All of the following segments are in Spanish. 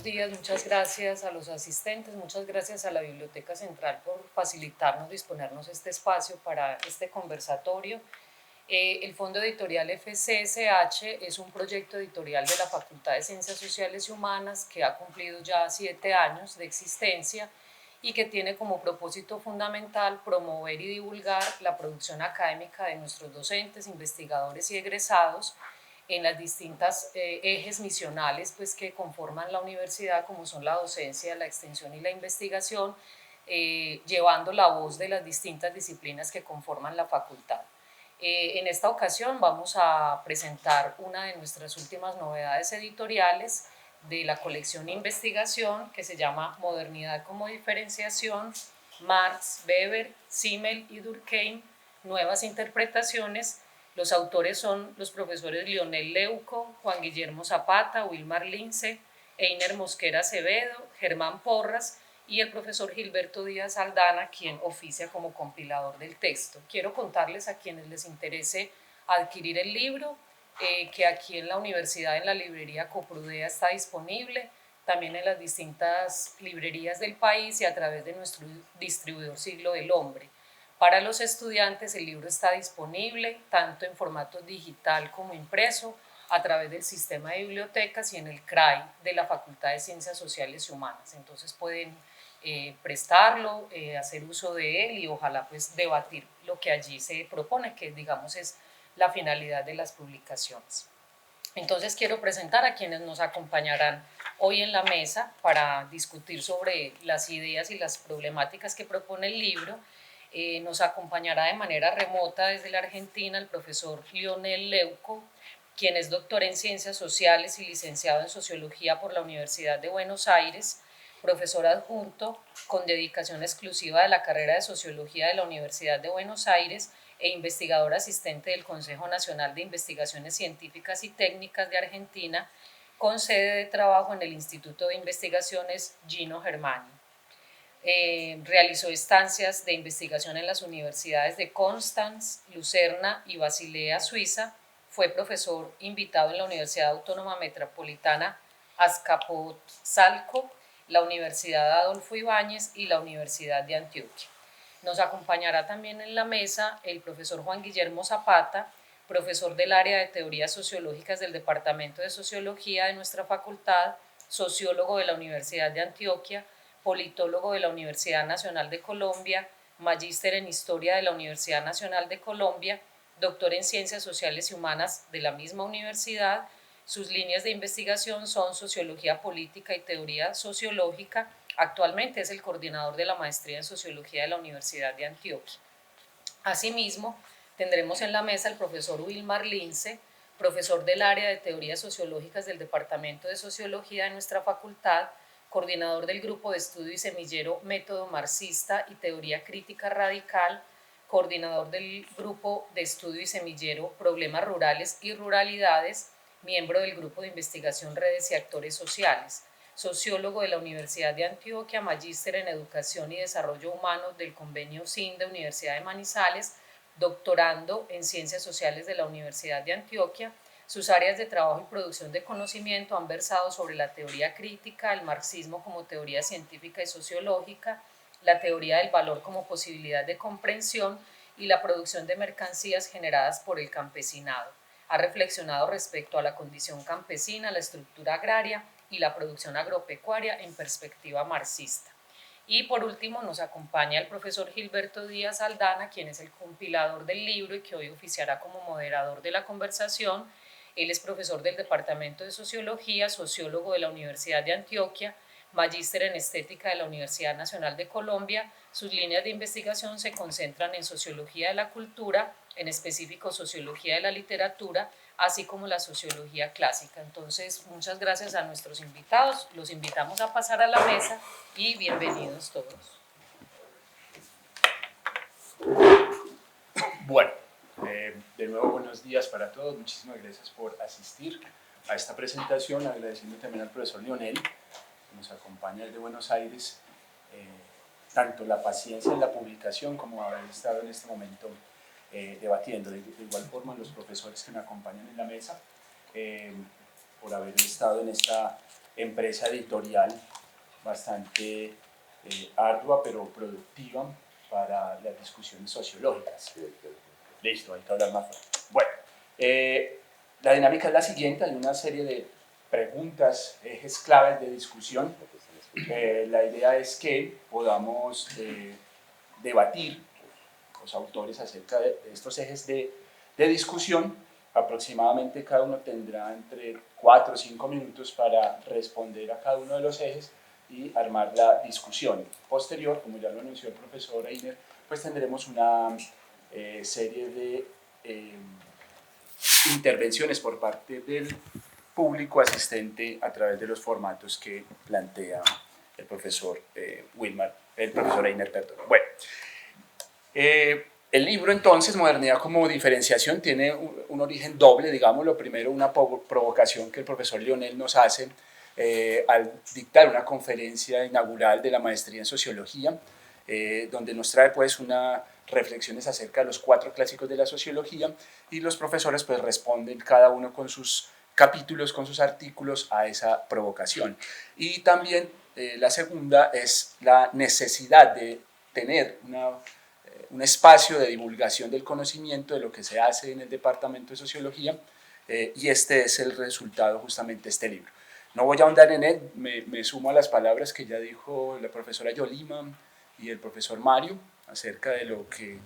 días, muchas gracias a los asistentes, muchas gracias a la Biblioteca Central por facilitarnos, disponernos este espacio para este conversatorio. El Fondo Editorial FCSH es un proyecto editorial de la Facultad de Ciencias Sociales y Humanas que ha cumplido ya 7 años de existencia y que tiene como propósito fundamental promover y divulgar la producción académica de nuestros docentes, investigadores y egresados en las distintas ejes misionales pues, que conforman la universidad, como son la docencia, la extensión y la investigación, llevando la voz de las distintas disciplinas que conforman la facultad. En esta ocasión vamos a presentar una de nuestras últimas novedades editoriales de la colección Investigación, que se llama Modernidad como Diferenciación, Marx, Weber, Simmel y Durkheim, Nuevas Interpretaciones. Los autores son los profesores Lionel Leuco, Juan Guillermo Zapata, Wilmar Lince, Einer Mosquera Acevedo, Germán Porras y el profesor Gilberto Díaz Aldana, quien oficia como compilador del texto. Quiero contarles a quienes les interese adquirir el libro, que aquí en la universidad, en la librería Coprudea está disponible, también en las distintas librerías del país y a través de nuestro distribuidor Siglo del Hombre. Para los estudiantes el libro está disponible tanto en formato digital como impreso a través del sistema de bibliotecas y en el CRAI de la Facultad de Ciencias Sociales y Humanas. Entonces pueden prestarlo, hacer uso de él y ojalá pues debatir lo que allí se propone, que digamos es la finalidad de las publicaciones. Entonces quiero presentar a quienes nos acompañarán hoy en la mesa para discutir sobre las ideas y las problemáticas que propone el libro. Nos acompañará de manera remota desde la Argentina el profesor Lionel Leuco, quien es doctor en Ciencias Sociales y licenciado en Sociología por la Universidad de Buenos Aires, profesor adjunto con dedicación exclusiva de la carrera de Sociología de la Universidad de Buenos Aires e investigador asistente del Consejo Nacional de Investigaciones Científicas y Técnicas de Argentina, con sede de trabajo en el Instituto de Investigaciones Gino Germani. Realizó estancias de investigación en las universidades de Constanz, Lucerna y Basilea, Suiza. Fue profesor invitado en la Universidad Autónoma Metropolitana Azcapotzalco, la Universidad Adolfo Ibáñez y la Universidad de Antioquia. Nos acompañará también en la mesa el profesor Juan Guillermo Zapata, profesor del área de teorías sociológicas del Departamento de Sociología de nuestra facultad, sociólogo de la Universidad de Antioquia, politólogo de la Universidad Nacional de Colombia, magíster en Historia de la Universidad Nacional de Colombia, doctor en Ciencias Sociales y Humanas de la misma universidad. Sus líneas de investigación son Sociología Política y Teoría Sociológica. Actualmente es el coordinador de la Maestría en Sociología de la Universidad de Antioquia. Asimismo, tendremos en la mesa al profesor Wilmar Lince, profesor del área de Teorías Sociológicas del Departamento de Sociología de nuestra facultad, coordinador del Grupo de Estudio y Semillero Método Marxista y Teoría Crítica Radical, coordinador del Grupo de Estudio y Semillero Problemas Rurales y Ruralidades, miembro del Grupo de Investigación Redes y Actores Sociales, sociólogo de la Universidad de Antioquia, magíster en Educación y Desarrollo Humano del Convenio SIN de Universidad de Manizales, doctorando en Ciencias Sociales de la Universidad de Antioquia. Sus áreas de trabajo y producción de conocimiento han versado sobre la teoría crítica, el marxismo como teoría científica y sociológica, la teoría del valor como posibilidad de comprensión y la producción de mercancías generadas por el campesinado. Ha reflexionado respecto a la condición campesina, la estructura agraria y la producción agropecuaria en perspectiva marxista. Y por último nos acompaña el profesor Gilberto Díaz Aldana, quien es el compilador del libro y que hoy oficiará como moderador de la conversación. Él es profesor del Departamento de Sociología, sociólogo de la Universidad de Antioquia, magíster en Estética de la Universidad Nacional de Colombia. Sus líneas de investigación se concentran en Sociología de la Cultura, en específico Sociología de la Literatura, así como la Sociología Clásica. Entonces, muchas gracias a nuestros invitados. Los invitamos a pasar a la mesa y bienvenidos todos. Bueno, de nuevo buenos días para todos, muchísimas gracias por asistir a esta presentación, agradeciendo también al profesor Lionel, que nos acompaña desde Buenos Aires, tanto la paciencia en la publicación como haber estado en este momento debatiendo, de igual forma los profesores que me acompañan en la mesa, por haber estado en esta empresa editorial bastante ardua pero productiva para las discusiones sociológicas. Listo, hay que hablar más fuerte. Bueno, la dinámica es la siguiente, hay una serie de preguntas, ejes claves de discusión. La idea es que podamos debatir los autores acerca de estos ejes de discusión. Aproximadamente cada uno tendrá entre 4 o 5 minutos para responder a cada uno de los ejes y armar la discusión. Posterior, como ya lo anunció el profesor Einer, pues tendremos una serie de intervenciones por parte del público asistente a través de los formatos que plantea el profesor Einer, perdón. Bueno, el libro entonces, Modernidad como diferenciación, tiene un origen doble, digámoslo. Primero, una provocación que el profesor Lionel nos hace al dictar una conferencia inaugural de la maestría en sociología, donde nos trae pues unas reflexiones acerca de los 4 clásicos de la sociología, y los profesores pues responden cada uno con sus capítulos, con sus artículos a esa provocación. Y también la segunda es la necesidad de tener un espacio de divulgación del conocimiento de lo que se hace en el departamento de sociología, y este es el resultado justamente de este libro. No voy a ahondar en él, me sumo a las palabras que ya dijo la profesora Yolima y el profesor Mario acerca de lo que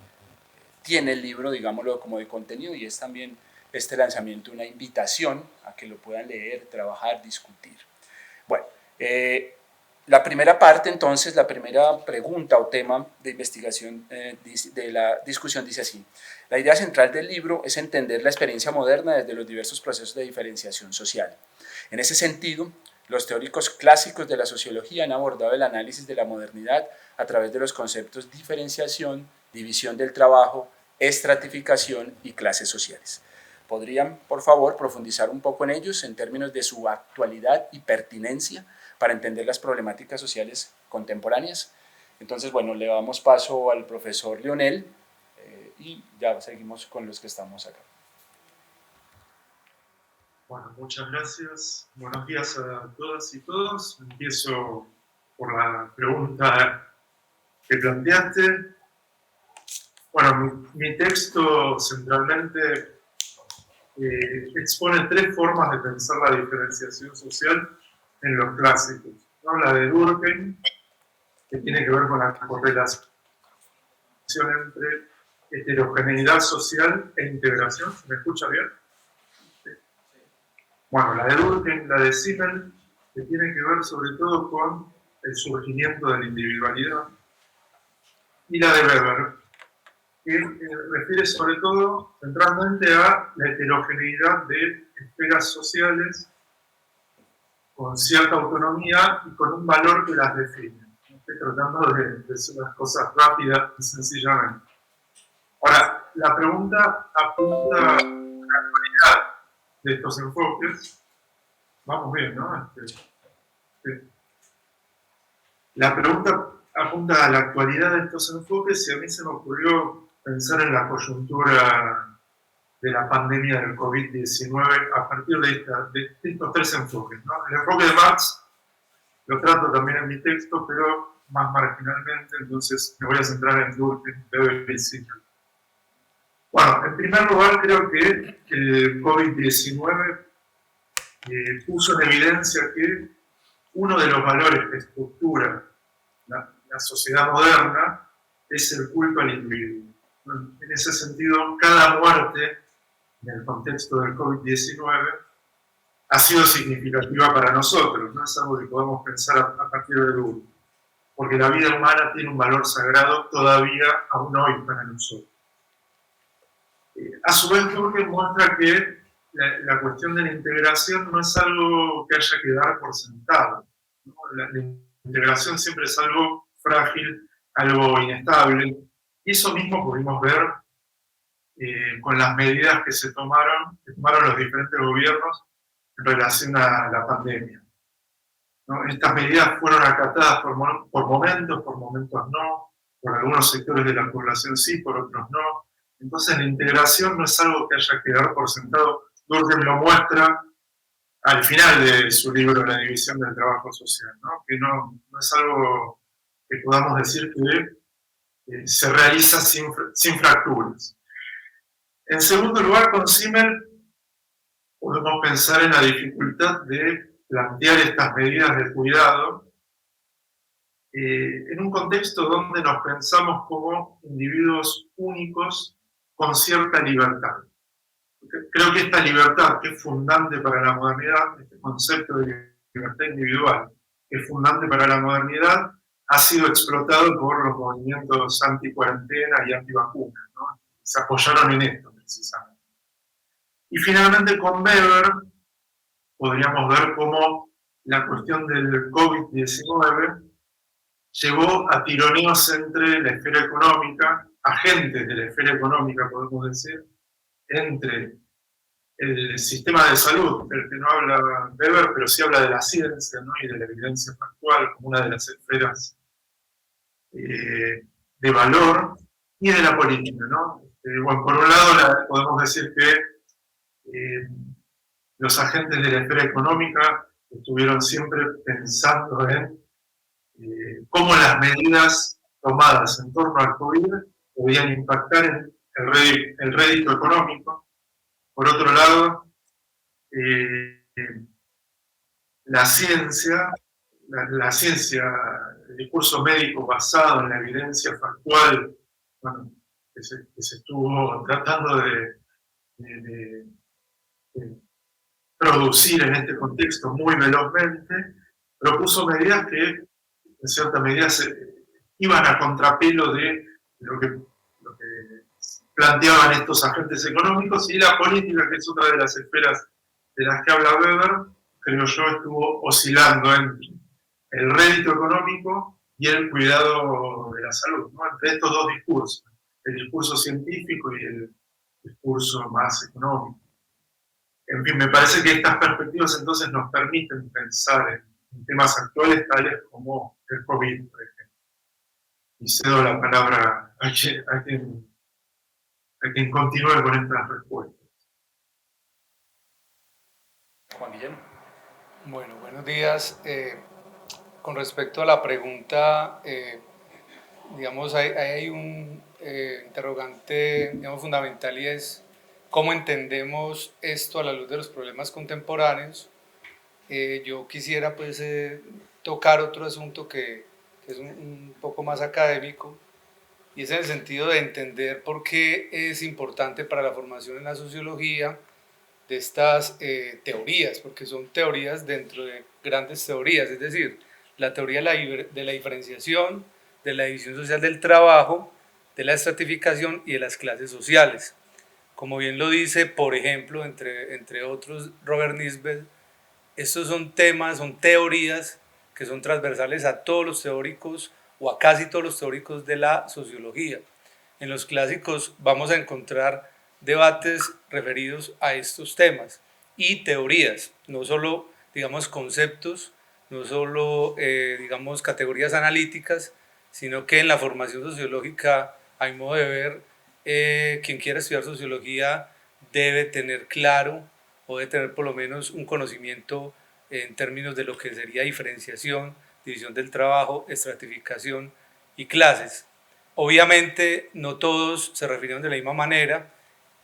tiene el libro, digámoslo, como de contenido, y es también este lanzamiento una invitación a que lo puedan leer, trabajar, discutir. Bueno, la primera parte, entonces, la primera pregunta o tema de investigación de la discusión dice así: la idea central del libro es entender la experiencia moderna desde los diversos procesos de diferenciación social. En ese sentido, los teóricos clásicos de la sociología han abordado el análisis de la modernidad a través de los conceptos diferenciación, división del trabajo, estratificación y clases sociales. ¿Podrían, por favor, profundizar un poco en ellos en términos de su actualidad y pertinencia para entender las problemáticas sociales contemporáneas? Entonces, bueno, le damos paso al profesor Lionel y ya seguimos con los que estamos acá. Bueno, muchas gracias. Buenos días a todas y todos. Empiezo por la pregunta que planteaste. Bueno, mi texto centralmente expone 3 formas de pensar la diferenciación social en los clásicos, ¿no? La de Durkheim, que tiene que ver con la correlación entre heterogeneidad social e integración. ¿Se me escucha bien? Sí. Bueno, la de Durkheim, la de Simmel, que tiene que ver sobre todo con el surgimiento de la individualidad, y la de Weber, que refiere sobre todo centralmente a la heterogeneidad de esferas sociales con cierta autonomía y con un valor que las define. Estoy tratando de decir las cosas rápidas y sencillamente. Ahora, la pregunta apunta a la actualidad de estos enfoques. Vamos bien, ¿no? Sí. La pregunta apunta a la actualidad de estos enfoques y a mí se me ocurrió pensar en la coyuntura de la pandemia del COVID-19 a partir de estos 3 enfoques, ¿no? El enfoque de Marx lo trato también en mi texto, pero más marginalmente, entonces me voy a centrar en Durkheim, Weber y Simmel. Bueno, en primer lugar, creo que el COVID-19 puso en evidencia que uno de los valores que estructura la sociedad moderna es el culto al individuo. En ese sentido, cada muerte en el contexto del COVID-19 ha sido significativa para nosotros, no es algo que podemos pensar a partir de Durkheim, porque la vida humana tiene un valor sagrado todavía aún hoy para nosotros. A su vez, Durkheim muestra que la cuestión de la integración no es algo que haya que dar por sentado, ¿no? La integración siempre es algo frágil, algo inestable, y eso mismo pudimos ver con las medidas que tomaron los diferentes gobiernos en relación a la pandemia, ¿no? Estas medidas fueron acatadas por momentos no, por algunos sectores de la población sí, por otros no. Entonces la integración no es algo que haya que dar por sentado. Durkheim lo muestra al final de su libro La división del trabajo social, ¿no? Que no es algo que podamos decir que se realiza sin fracturas. En segundo lugar, con Simmel podemos pensar en la dificultad de plantear estas medidas de cuidado en un contexto donde nos pensamos como individuos únicos con cierta libertad. Creo que esta libertad, que es fundante para la modernidad, este concepto de libertad individual, que es fundante para la modernidad, ha sido explotado por los movimientos anti-cuarentena y anti-vacunas, ¿no? Se apoyaron en esto, precisamente. Y finalmente, con Weber, podríamos ver cómo la cuestión del COVID-19 llevó a tironeos entre la esfera económica, agentes de la esfera económica, podemos decir, entre el sistema de salud, del que no habla Weber, pero sí habla de la ciencia, ¿no? Y de la evidencia factual como una de las esferas de valor, y de la política, ¿no? Bueno, por un lado podemos decir que los agentes de la esfera económica estuvieron siempre pensando en cómo las medidas tomadas en torno al COVID podían impactar en el rédito económico. Por otro lado, la ciencia, el discurso médico basado en la evidencia factual, bueno, que se estuvo tratando de producir en este contexto muy velozmente, propuso medidas que en cierta medida iban a contrapelo de lo que planteaban estos agentes económicos, y la política, que es otra de las esferas de las que habla Weber, creo yo, estuvo oscilando entre el rédito económico y el cuidado de la salud, ¿no? Entre estos dos discursos, el discurso científico y el discurso más económico. En fin, me parece que estas perspectivas entonces nos permiten pensar en temas actuales tales como el COVID, por ejemplo. Y cedo la palabra a quien continúe con estas respuestas. Juan Guillermo. Bueno, buenos días. Con respecto a la pregunta, digamos, hay un interrogante, digamos, fundamental, y es cómo entendemos esto a la luz de los problemas contemporáneos. Yo quisiera, pues, tocar otro asunto que es un poco más académico, y es en el sentido de entender por qué es importante para la formación en la sociología de estas teorías, porque son teorías dentro de grandes teorías, es decir, la teoría de la diferenciación, de la división social del trabajo, de la estratificación y de las clases sociales. Como bien lo dice, por ejemplo, entre otros, Robert Nisbet, estos son temas, son teorías que son transversales a todos los teóricos o a casi todos los teóricos de la sociología. En los clásicos vamos a encontrar debates referidos a estos temas y teorías, no solo, digamos, conceptos, no solo, digamos, categorías analíticas, sino que en la formación sociológica, a mi modo de ver, quien quiera estudiar sociología debe tener claro o debe tener por lo menos un conocimiento en términos de lo que sería diferenciación, división del trabajo, estratificación y clases. Obviamente no todos se refirieron de la misma manera,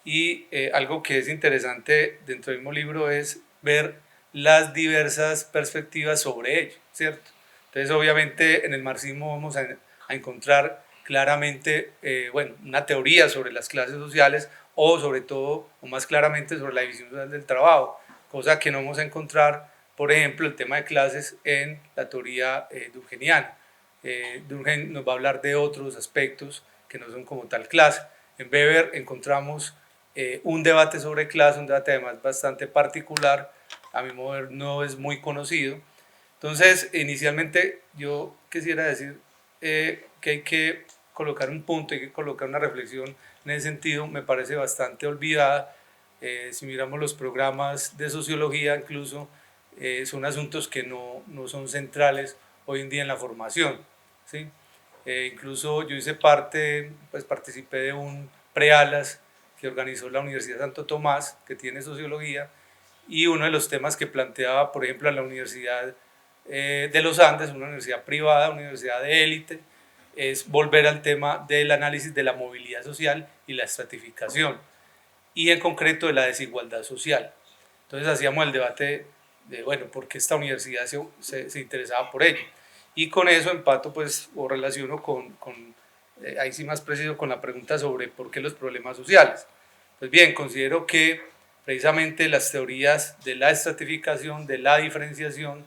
y algo que es interesante dentro del mismo libro es ver las diversas perspectivas sobre ello, ¿cierto? Entonces, obviamente, en el marxismo vamos a encontrar claramente, bueno, una teoría sobre las clases sociales, o sobre todo, o más claramente, sobre la división social del trabajo, cosa que no vamos a encontrar, por ejemplo, el tema de clases en la teoría durkheimiana. Durkheim nos va a hablar de otros aspectos que no son como tal clase. En Weber encontramos un debate sobre clase, un debate además bastante particular, a mi modo de ver no es muy conocido. Entonces, inicialmente yo quisiera decir que hay que colocar un punto, hay que colocar una reflexión en ese sentido, me parece bastante olvidada. Si miramos los programas de sociología, incluso son asuntos que no son centrales hoy en día en la formación, ¿sí? Incluso yo hice parte, pues participé de un prealas que organizó la Universidad Santo Tomás, que tiene sociología, y uno de los temas que planteaba, por ejemplo, a la Universidad de los Andes, una universidad privada, una universidad de élite, es volver al tema del análisis de la movilidad social y la estratificación, y en concreto de la desigualdad social. Entonces hacíamos el debate de, bueno, ¿por qué esta universidad se interesaba por ello? Y con eso empato, pues, o relaciono con ahí sí más preciso, con la pregunta sobre por qué los problemas sociales. Pues bien, considero que precisamente las teorías de la estratificación, de la diferenciación,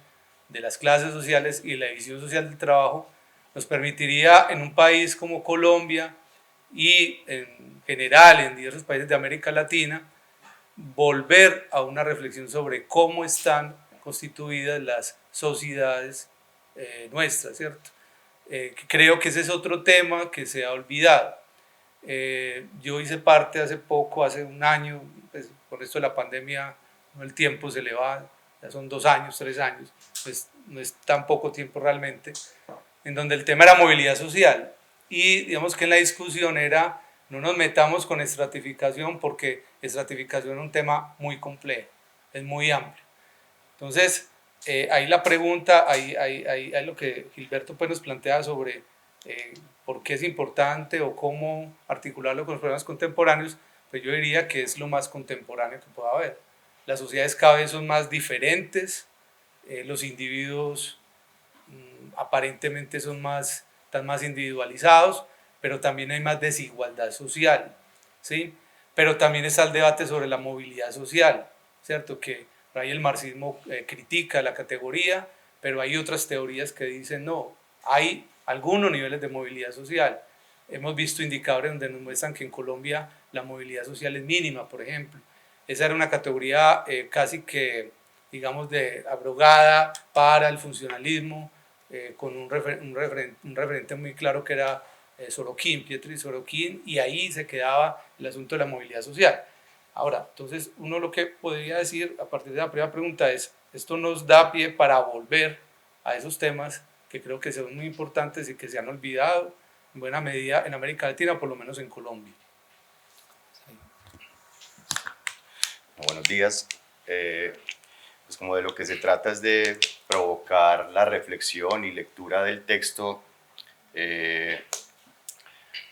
de las clases sociales y la división social del trabajo nos permitiría en un país como Colombia y en general en diversos países de América Latina volver a una reflexión sobre cómo están constituidas las sociedades nuestras, ¿cierto? Creo que ese es otro tema que se ha olvidado. Yo hice parte hace poco, hace un año, pues, con esto de la pandemia, no, el tiempo se le va, ya son 2 años, 3 años, pues no es tan poco tiempo realmente, en donde el tema era movilidad social y digamos que en la discusión era no nos metamos con estratificación porque estratificación es un tema muy complejo, es muy amplio. Entonces, ahí la pregunta, ahí lo que Gilberto pues nos plantea sobre por qué es importante o cómo articularlo con los problemas contemporáneos, pues yo diría que es lo más contemporáneo que pueda haber. Las sociedades cada vez son más diferentes, los individuos aparentemente están más individualizados, pero también hay más desigualdad social, ¿sí? Pero también está el debate sobre la movilidad social, ¿cierto? Que ahí el marxismo critica la categoría, pero hay otras teorías que dicen no, hay algunos niveles de movilidad social. Hemos visto indicadores donde nos muestran que en Colombia la movilidad social es mínima, por ejemplo. Esa era una categoría casi que, digamos, abrogada para el funcionalismo, con un referente muy claro que era Sorokin, Pietri Sorokin, y ahí se quedaba el asunto de la movilidad social. Ahora, entonces, uno lo que podría decir a partir de la primera pregunta es, esto nos da pie para volver a esos temas que creo que son muy importantes y que se han olvidado en buena medida en América Latina, por lo menos en Colombia. Buenos días. Pues como de lo que se trata es de provocar la reflexión y lectura del texto. Yo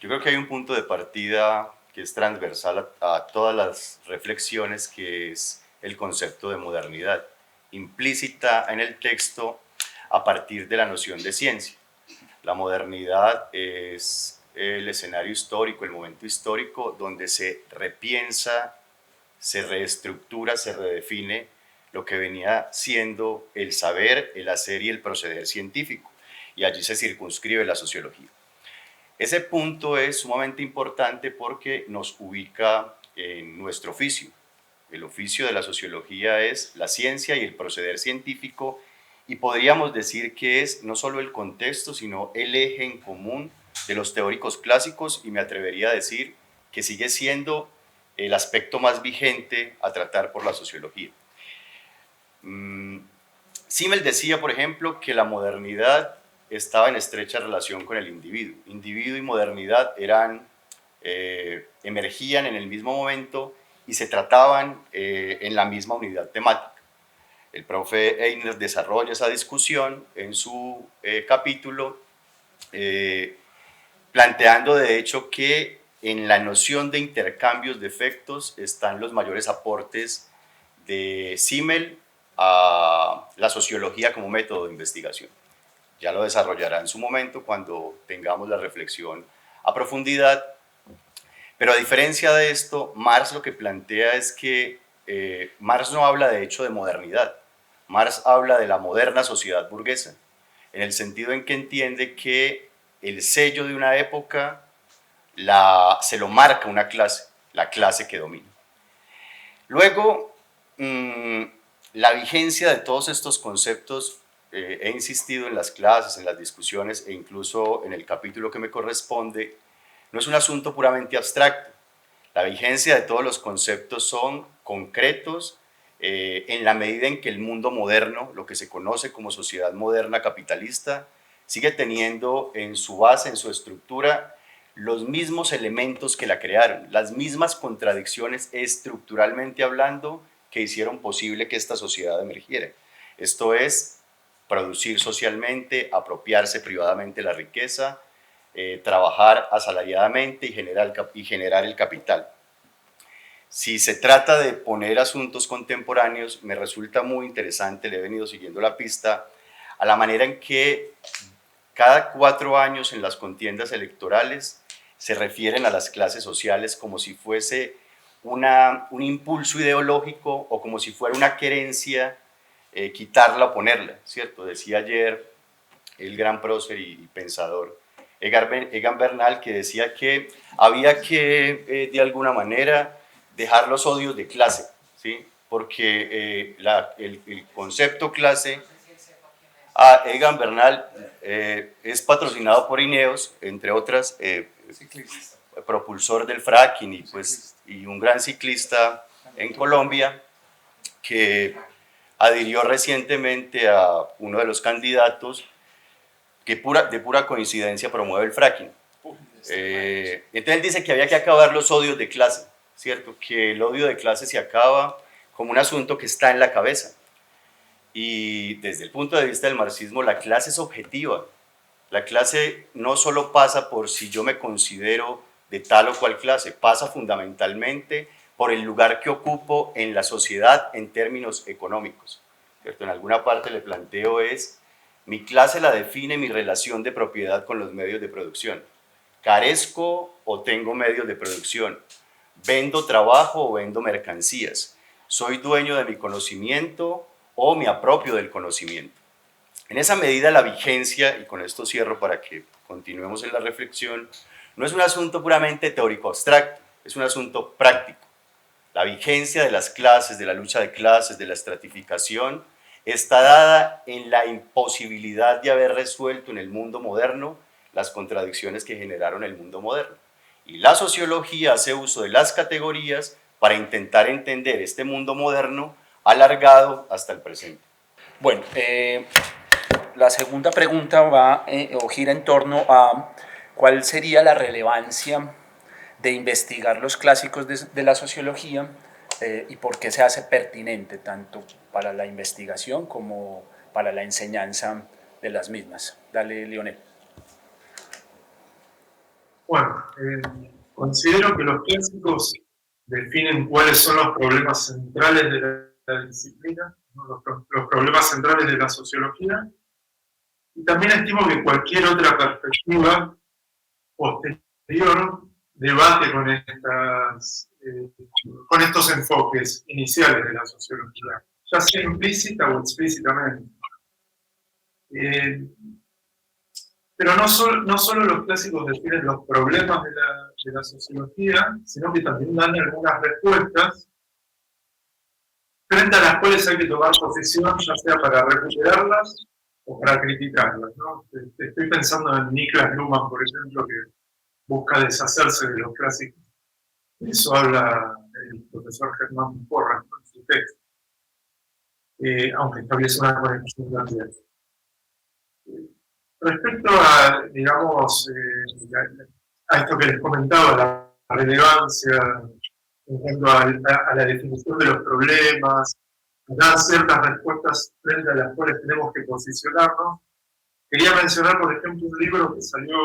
creo que hay un punto de partida que es transversal a todas las reflexiones, que es el concepto de modernidad, implícita en el texto a partir de la noción de ciencia. La modernidad es el escenario histórico, el momento histórico donde se repiensa, se reestructura, se redefine lo que venía siendo el saber, el hacer y el proceder científico, y allí se circunscribe la sociología. Ese punto es sumamente importante porque nos ubica en nuestro oficio. El oficio de la sociología es la ciencia y el proceder científico, y podríamos decir que es no solo el contexto, sino el eje en común de los teóricos clásicos, y me atrevería a decir que sigue siendo el aspecto más vigente a tratar por la sociología. Simmel decía, por ejemplo, que la modernidad estaba en estrecha relación con el individuo. Individuo y modernidad emergían en el mismo momento y se trataban en la misma unidad temática. El profe Einer desarrolla esa discusión en su capítulo, planteando de hecho que en la noción de intercambios de efectos están los mayores aportes de Simmel a la sociología como método de investigación. Ya lo desarrollará en su momento cuando tengamos la reflexión a profundidad. Pero a diferencia de esto, Marx lo que plantea es que Marx no habla de hecho de modernidad. Marx habla de la moderna sociedad burguesa, en el sentido en que entiende que el sello de una época se lo marca una clase, la clase que domina. Luego, la vigencia de todos estos conceptos, he insistido en las clases, en las discusiones e incluso en el capítulo que me corresponde, no es un asunto puramente abstracto. La vigencia de todos los conceptos son concretos en la medida en que el mundo moderno, lo que se conoce como sociedad moderna capitalista, sigue teniendo en su base, en su estructura, los mismos elementos que la crearon, las mismas contradicciones estructuralmente hablando que hicieron posible que esta sociedad emergiera. Esto es producir socialmente, apropiarse privadamente la riqueza, trabajar asalariadamente y generar el capital. Si se trata de poner asuntos contemporáneos, me resulta muy interesante, le he venido siguiendo la pista, a la manera en que cada 4 años en las contiendas electorales se refieren a las clases sociales como si fuese un impulso ideológico o como si fuera una querencia quitarla o ponerla, ¿cierto? Decía ayer el gran prócer y pensador Egan Bernal, que decía que había que de alguna manera dejar los odios de clase, ¿sí? Porque el concepto clase, Egan Bernal es patrocinado por Ineos, entre otras, propulsor del fracking y un gran ciclista en Colombia, que adhirió recientemente a uno de los candidatos que de pura coincidencia promueve el fracking. Entonces él dice que había que acabar los odios de clase, ¿cierto? Que el odio de clase se acaba como un asunto que está en la cabeza. Y desde el punto de vista del marxismo, la clase es objetiva. La clase no solo pasa por si yo me considero de tal o cual clase, pasa fundamentalmente por el lugar que ocupo en la sociedad en términos económicos, ¿cierto? En alguna parte le planteo mi clase la define mi relación de propiedad con los medios de producción. ¿Carezco o tengo medios de producción? ¿Vendo trabajo o vendo mercancías? ¿Soy dueño de mi conocimiento o me apropio del conocimiento? En esa medida la vigencia, y con esto cierro para que continuemos en la reflexión, no es un asunto puramente teórico abstracto, es un asunto práctico. La vigencia de las clases, de la lucha de clases, de la estratificación, está dada en la imposibilidad de haber resuelto en el mundo moderno las contradicciones que generaron el mundo moderno. Y la sociología hace uso de las categorías para intentar entender este mundo moderno alargado hasta el presente. Bueno, la segunda pregunta va o gira en torno a cuál sería la relevancia de investigar los clásicos de la sociología y por qué se hace pertinente tanto para la investigación como para la enseñanza de las mismas. Dale, Lionel. Bueno, considero que los clásicos definen cuáles son los problemas centrales de la disciplina, ¿no? Los problemas centrales de la sociología, y también estimo que cualquier otra perspectiva posterior debate con estos enfoques iniciales de la sociología, ya sea implícita o explícitamente. Pero no solo los clásicos definen los problemas de la sociología, sino que también dan algunas respuestas frente a las cuales hay que tomar posición, ya sea para recuperarlas o para criticarlas, ¿no? Estoy pensando en Niklas Luhmann, por ejemplo, que busca deshacerse de los clásicos. De eso habla el profesor Germán Porras en su texto, aunque establece una conexión también. Respecto a, digamos, a esto que les comentaba, la relevancia en cuanto a la definición de los problemas, dar ciertas respuestas frente a las cuales tenemos que posicionarnos, quería mencionar, por ejemplo, un libro que salió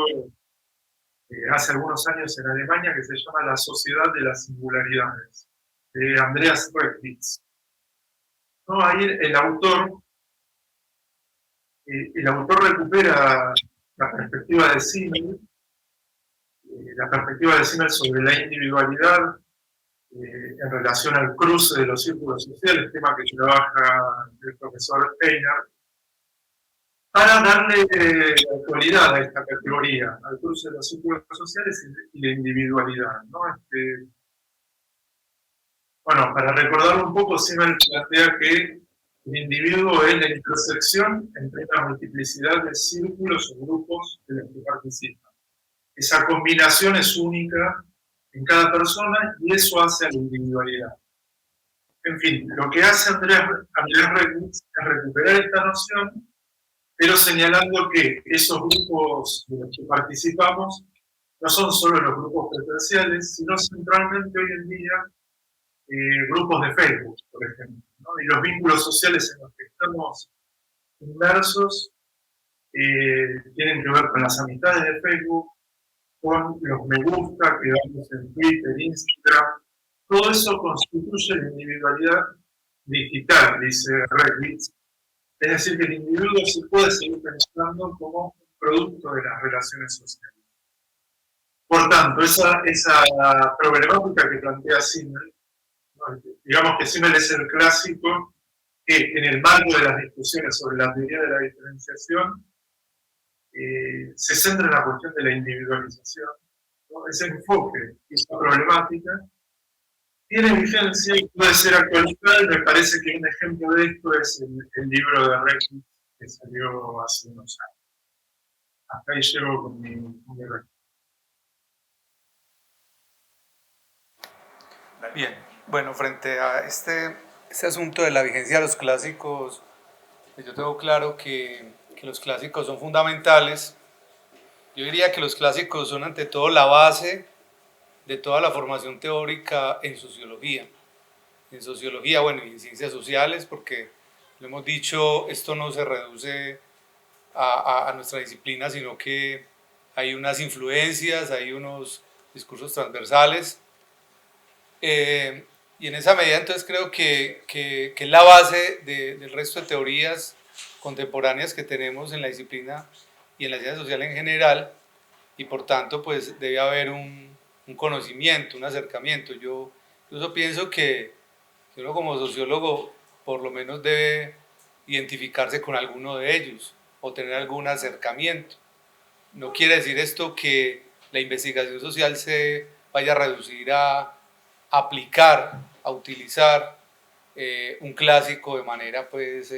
hace algunos años en Alemania que se llama La Sociedad de las Singularidades, de Andreas Reckwitz. ¿No? Ahí el autor recupera la perspectiva de Simmel, sobre la individualidad en relación al cruce de los círculos sociales, tema que trabaja el profesor Einer, para darle actualidad a esta categoría, al cruce de los círculos sociales y la individualidad, ¿no? Bueno, para recordarlo un poco, Simmel plantea que el individuo es la intersección entre una multiplicidad de círculos o grupos de los que participan. Esa combinación es única en cada persona y eso hace a la individualidad. En fin, lo que hace Andreas Reckwitz es recuperar esta noción, pero señalando que esos grupos de los que participamos no son solo los grupos preferenciales, sino centralmente hoy en día grupos de Facebook, por ejemplo, ¿no? Y los vínculos sociales en los que estamos inmersos tienen que ver con las amistades de Facebook, con los me gusta que damos en Twitter, Instagram. Todo eso constituye la individualidad digital, dice Redwitz. Es decir, que el individuo se puede seguir pensando como un producto de las relaciones sociales. Por tanto, esa problemática que plantea Simmel, ¿no? Digamos que Simmel es el clásico que en el marco de las discusiones sobre la teoría de la diferenciación se centra en la cuestión de la individualización, ¿no? Ese enfoque y esa problemática tiene vigencia y puede ser actualizada, y me parece que un ejemplo de esto es el libro de Redwitz que salió hace unos años. Hasta ahí llego con mi respuesta. Bien, bueno, frente a este asunto de la vigencia de los clásicos, pues yo tengo claro que los clásicos son fundamentales. Yo diría que los clásicos son ante todo la base de toda la formación teórica en sociología. En sociología, bueno, y en ciencias sociales, porque lo hemos dicho, esto no se reduce a nuestra disciplina, sino que hay unas influencias, hay unos discursos transversales. Y en esa medida entonces creo que es la base del resto de teorías contemporáneas que tenemos en la disciplina y en la ciencia social en general, y por tanto pues debe haber un conocimiento, un acercamiento. Yo incluso pienso que uno como sociólogo por lo menos debe identificarse con alguno de ellos o tener algún acercamiento. No quiere decir esto que la investigación social se vaya a reducir a aplicar, a utilizar un clásico de manera pues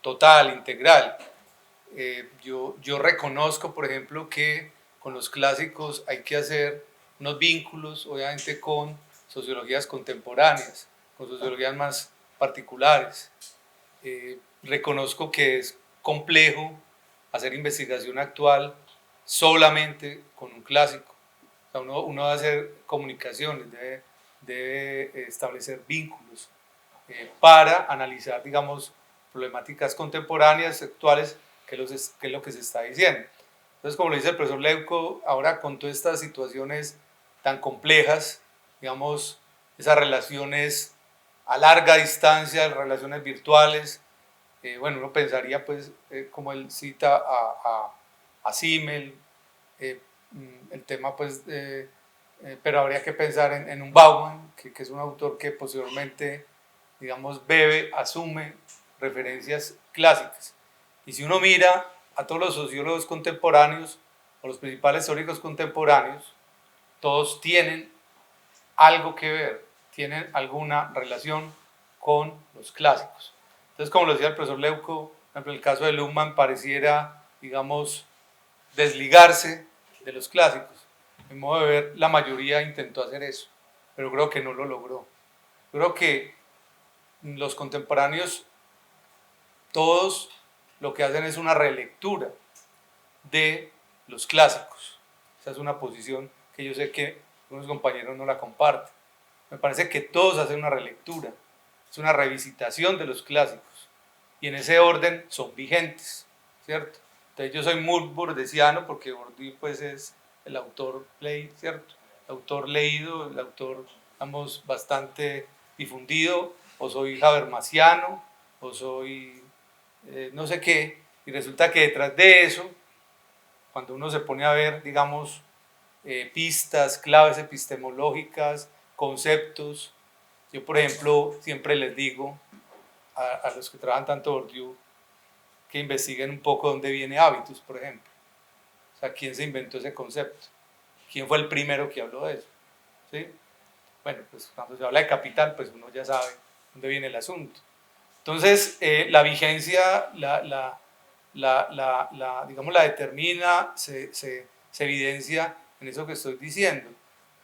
total, integral. Yo reconozco, por ejemplo, que con los clásicos hay que hacer unos vínculos, obviamente, con sociologías contemporáneas, con sociologías más particulares. Reconozco que es complejo hacer investigación actual solamente con un clásico. O sea, uno debe hacer comunicaciones, debe establecer vínculos para analizar, digamos, problemáticas contemporáneas, actuales, que es lo que se está diciendo. Entonces, como lo dice el profesor Leuco, ahora con todas estas situaciones tan complejas, digamos, esas relaciones a larga distancia, relaciones virtuales, bueno, uno pensaría, pues, como él cita a Simmel, el tema, pues, pero habría que pensar en un Bauman, que es un autor que posteriormente, digamos, asume referencias clásicas. Y si uno mira a todos los sociólogos contemporáneos o los principales teóricos contemporáneos, todos tienen algo que ver, tienen alguna relación con los clásicos. Entonces, como lo decía el profesor Leuco, por ejemplo, el caso de Luhmann pareciera, digamos, desligarse de los clásicos. De mi modo de ver, la mayoría intentó hacer eso, pero creo que no lo logró. Creo que los contemporáneos, todos lo que hacen es una relectura de los clásicos. Esa es una posición que yo sé que algunos compañeros no la comparten. Me parece que todos hacen una relectura, es una revisitación de los clásicos, y en ese orden son vigentes, ¿cierto? Entonces yo soy muy bordesiano porque Bourdieu pues es el autor ¿cierto? El autor leído, el autor, digamos, bastante difundido, o soy habermasiano, o soy no sé qué, y resulta que detrás de eso, cuando uno se pone a ver, digamos, pistas, claves epistemológicas, conceptos, yo por ejemplo siempre les digo a los que trabajan tanto Bourdieu que investiguen un poco dónde viene hábitus, por ejemplo. O sea, ¿quién se inventó ese concepto? ¿Quién fue el primero que habló de eso? ¿Sí? Bueno, pues cuando se habla de capital, pues uno ya sabe dónde viene el asunto. Entonces, la vigencia, digamos, la determina, se evidencia en eso que estoy diciendo.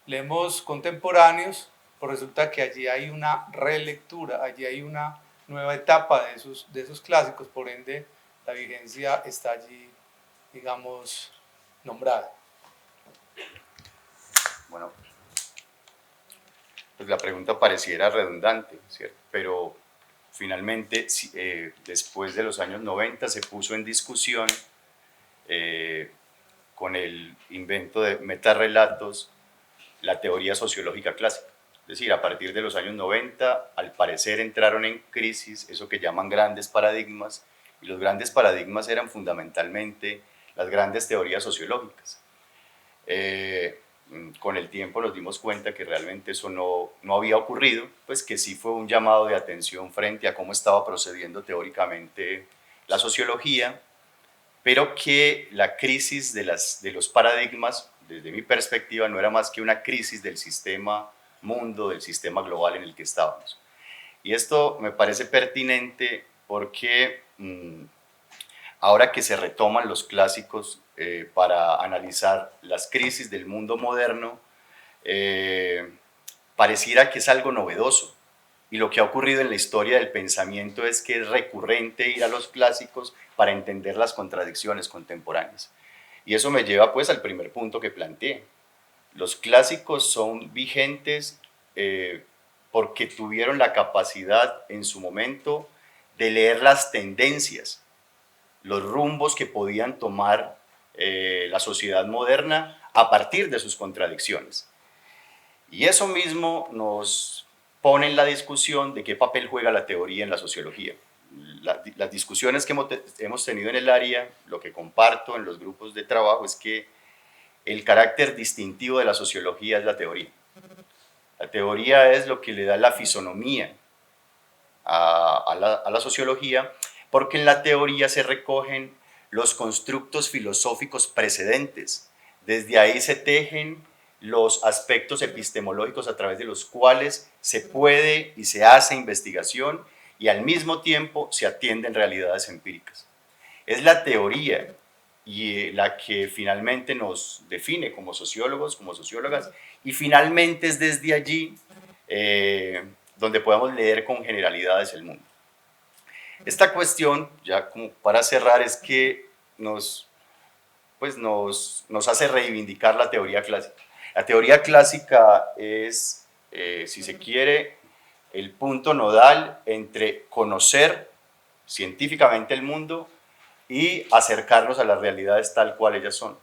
Leemos contemporáneos, pues resulta que allí hay una relectura, allí hay una nueva etapa de esos clásicos, por ende la vigencia está allí, digamos, nombrada. Bueno, pues la pregunta pareciera redundante, ¿cierto? Pero finalmente, después de los años 90 se puso en discusión con el invento de metarrelatos la teoría sociológica clásica. Es decir, a partir de los años 90, al parecer entraron en crisis eso que llaman grandes paradigmas, y los grandes paradigmas eran fundamentalmente las grandes teorías sociológicas. Con el tiempo nos dimos cuenta que realmente eso no había ocurrido, pues que sí fue un llamado de atención frente a cómo estaba procediendo teóricamente la sociología, pero que la crisis de los paradigmas, desde mi perspectiva, no era más que una crisis del sistema mundo, del sistema global en el que estábamos. Y esto me parece pertinente porque ahora que se retoman los clásicos para analizar las crisis del mundo moderno, pareciera que es algo novedoso. Y lo que ha ocurrido en la historia del pensamiento es que es recurrente ir a los clásicos para entender las contradicciones contemporáneas. Y eso me lleva pues al primer punto que planteé. Los clásicos son vigentes porque tuvieron la capacidad en su momento de leer las tendencias, los rumbos que podían tomar la sociedad moderna a partir de sus contradicciones. Y eso mismo nos pone en la discusión de qué papel juega la teoría en la sociología. Las discusiones que hemos tenido en el área, lo que comparto en los grupos de trabajo es que el carácter distintivo de la sociología es la teoría. La teoría es lo que le da la fisonomía a la sociología, porque en la teoría se recogen los constructos filosóficos precedentes. Desde ahí se tejen los aspectos epistemológicos a través de los cuales se puede y se hace investigación y al mismo tiempo se atienden realidades empíricas. Es la teoría y la que finalmente nos define como sociólogos, como sociólogas, y finalmente es desde allí donde podemos leer con generalidades el mundo. Esta cuestión, ya como para cerrar, es que nos hace reivindicar la teoría clásica. La teoría clásica es, si se quiere, el punto nodal entre conocer científicamente el mundo y acercarnos a las realidades tal cual ellas son.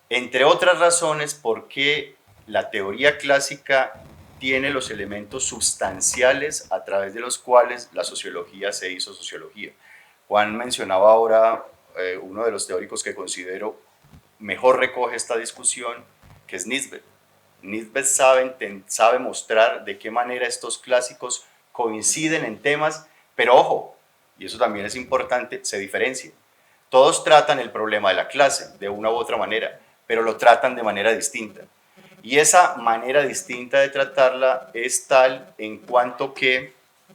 Entre otras razones, porque la teoría clásica tiene los elementos sustanciales a través de los cuales la sociología se hizo sociología. Juan mencionaba ahora uno de los teóricos que considero mejor recoge esta discusión, que es Nisbet. Nisbet sabe mostrar de qué manera estos clásicos coinciden en temas, pero ojo, y eso también es importante, se diferencian. Todos tratan el problema de la clase de una u otra manera, pero lo tratan de manera distinta. Y esa manera distinta de tratarla es tal en cuanto que,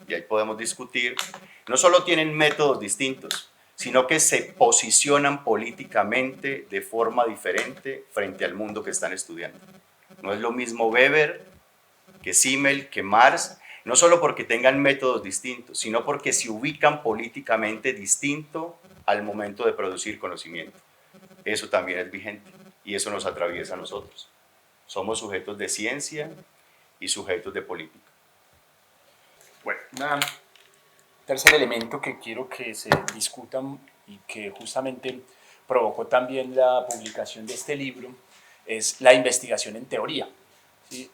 y ahí podemos discutir, no solo tienen métodos distintos, sino que se posicionan políticamente de forma diferente frente al mundo que están estudiando. No es lo mismo Weber que Simmel, que Marx, no solo porque tengan métodos distintos, sino porque se ubican políticamente distinto al momento de producir conocimiento. Eso también es vigente y eso nos atraviesa a nosotros. Somos sujetos de ciencia y sujetos de política. Bueno, un tercer elemento que quiero que se discuta y que justamente provocó también la publicación de este libro es la investigación en teoría. ¿Sí?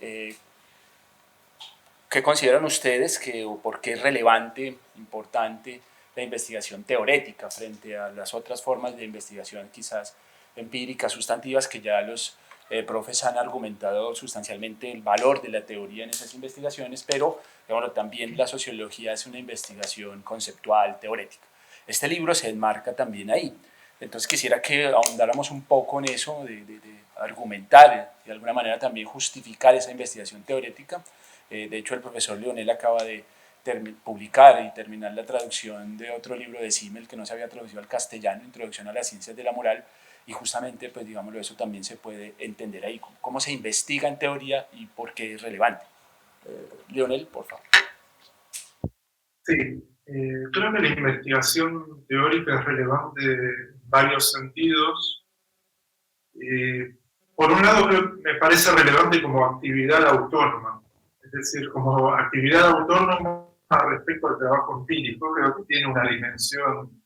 ¿Qué consideran ustedes o por qué es relevante, importante la investigación teorética frente a las otras formas de investigación quizás empíricas, sustantivas, que ya los profes han argumentado sustancialmente el valor de la teoría en esas investigaciones, pero bueno, también la sociología es una investigación conceptual, teorética? Este libro se enmarca también ahí. Entonces quisiera que ahondáramos un poco en eso, de argumentar, de alguna manera también justificar esa investigación teorética. De hecho, el profesor Leonel acaba de publicar y terminar la traducción de otro libro de Simmel que no se había traducido al castellano, Introducción a las Ciencias de la Moral, y justamente, pues digámoslo, eso también se puede entender ahí, cómo se investiga en teoría y por qué es relevante. Leonel, por favor. Sí, creo que la investigación teórica es relevante en varios sentidos. Por un lado, me parece relevante como actividad autónoma, Es decir, como actividad autónoma respecto al trabajo empírico, creo que tiene una dimensión,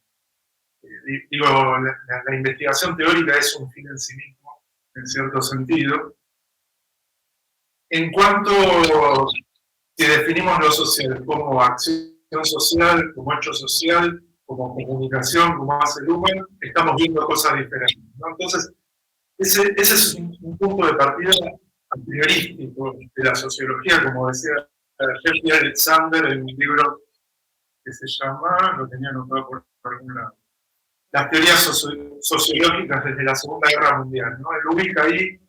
digo, la investigación teórica es un fin en sí mismo, en cierto sentido. En cuanto, si definimos lo social como acción social, como hecho social, como comunicación, como hace Luhmann, estamos viendo cosas diferentes, ¿no? Entonces, ese es un punto de partida a priorístico de la sociología, como decía Jeffrey Alexander en un libro que se llama, lo tenía anotado por algún lado, Las teorías sociológicas desde la Segunda Guerra Mundial, ¿no? Él ubica ahí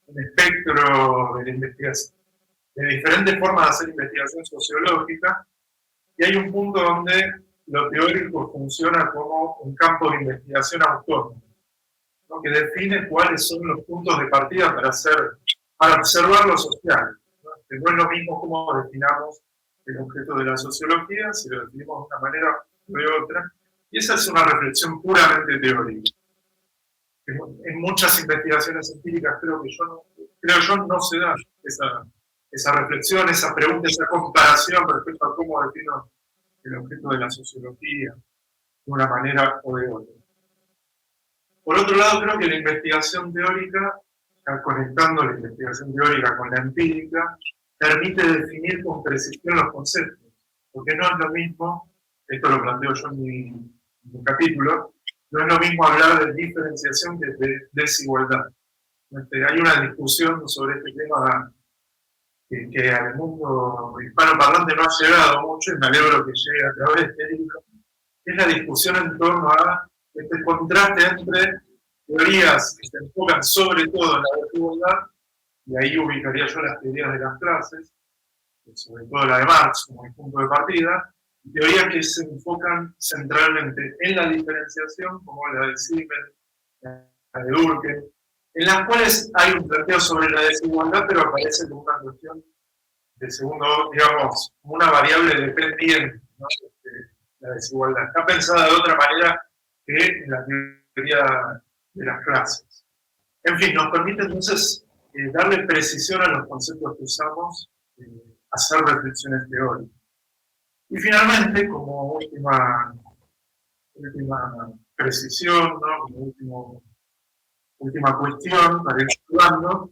un espectro de la investigación, de diferentes formas de hacer investigación sociológica, y hay un punto donde lo teórico funciona como un campo de investigación autónomo, ¿no? Que define cuáles son los puntos de partida para observar lo social, ¿no? Que no es lo mismo cómo definamos el objeto de la sociología, si lo definimos de una manera o de otra, y esa es una reflexión puramente teórica. En muchas investigaciones empíricas creo yo no se da esa reflexión, esa pregunta, esa comparación respecto a cómo defino el objeto de la sociología de una manera o de otra. Por otro lado, creo que la investigación teórica, conectando la investigación teórica con la empírica, permite definir con precisión los conceptos, porque no es lo mismo, esto lo planteo yo en mi capítulo, no es lo mismo hablar de diferenciación que de desigualdad. Hay una discusión sobre este tema que al mundo hispanoparlante no ha llegado mucho, y me alegro que llegue a través de este libro, es la discusión en torno a este contraste entre teorías que se enfocan sobre todo en la desigualdad, y ahí ubicaría yo las teorías de las clases, sobre todo la de Marx como el punto de partida, y teorías que se enfocan centralmente en la diferenciación, como la de Simmel, la de Durkheim, en las cuales hay un planteo sobre la desigualdad, pero aparece como una cuestión de segundo, digamos, como una variable dependiente, ¿no? La desigualdad. Está pensada de otra manera que en la teoría de las clases. En fin, nos permite entonces darle precisión a los conceptos que usamos, hacer reflexiones teóricas. Y finalmente, como última precisión, ¿no? Como última cuestión para ir jugando,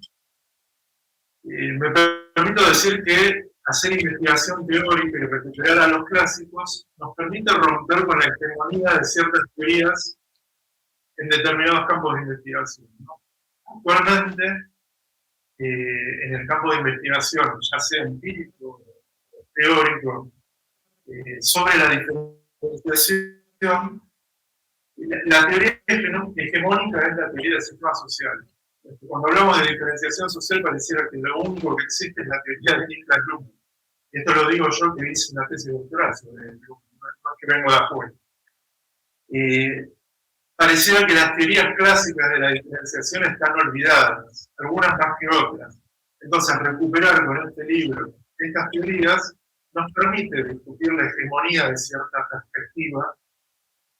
me permito decir que hacer investigación teórica y recuperar a los clásicos nos permite romper con la hegemonía de ciertas teorías en determinados campos de investigación, ¿no? Actualmente, en el campo de investigación, ya sea empírico o teórico, sobre la diferenciación, la teoría hegemónica es la teoría del sistema social. Cuando hablamos de diferenciación social, pareciera que lo único que existe es la teoría de Niklas Luhmann. Esto lo digo yo que hice una tesis doctoral sobre Luhmann, no es que vengo de afuera. Pareciera que las teorías clásicas de la diferenciación están olvidadas, algunas más que otras. Entonces, recuperar con este libro estas teorías nos permite discutir la hegemonía de cierta perspectiva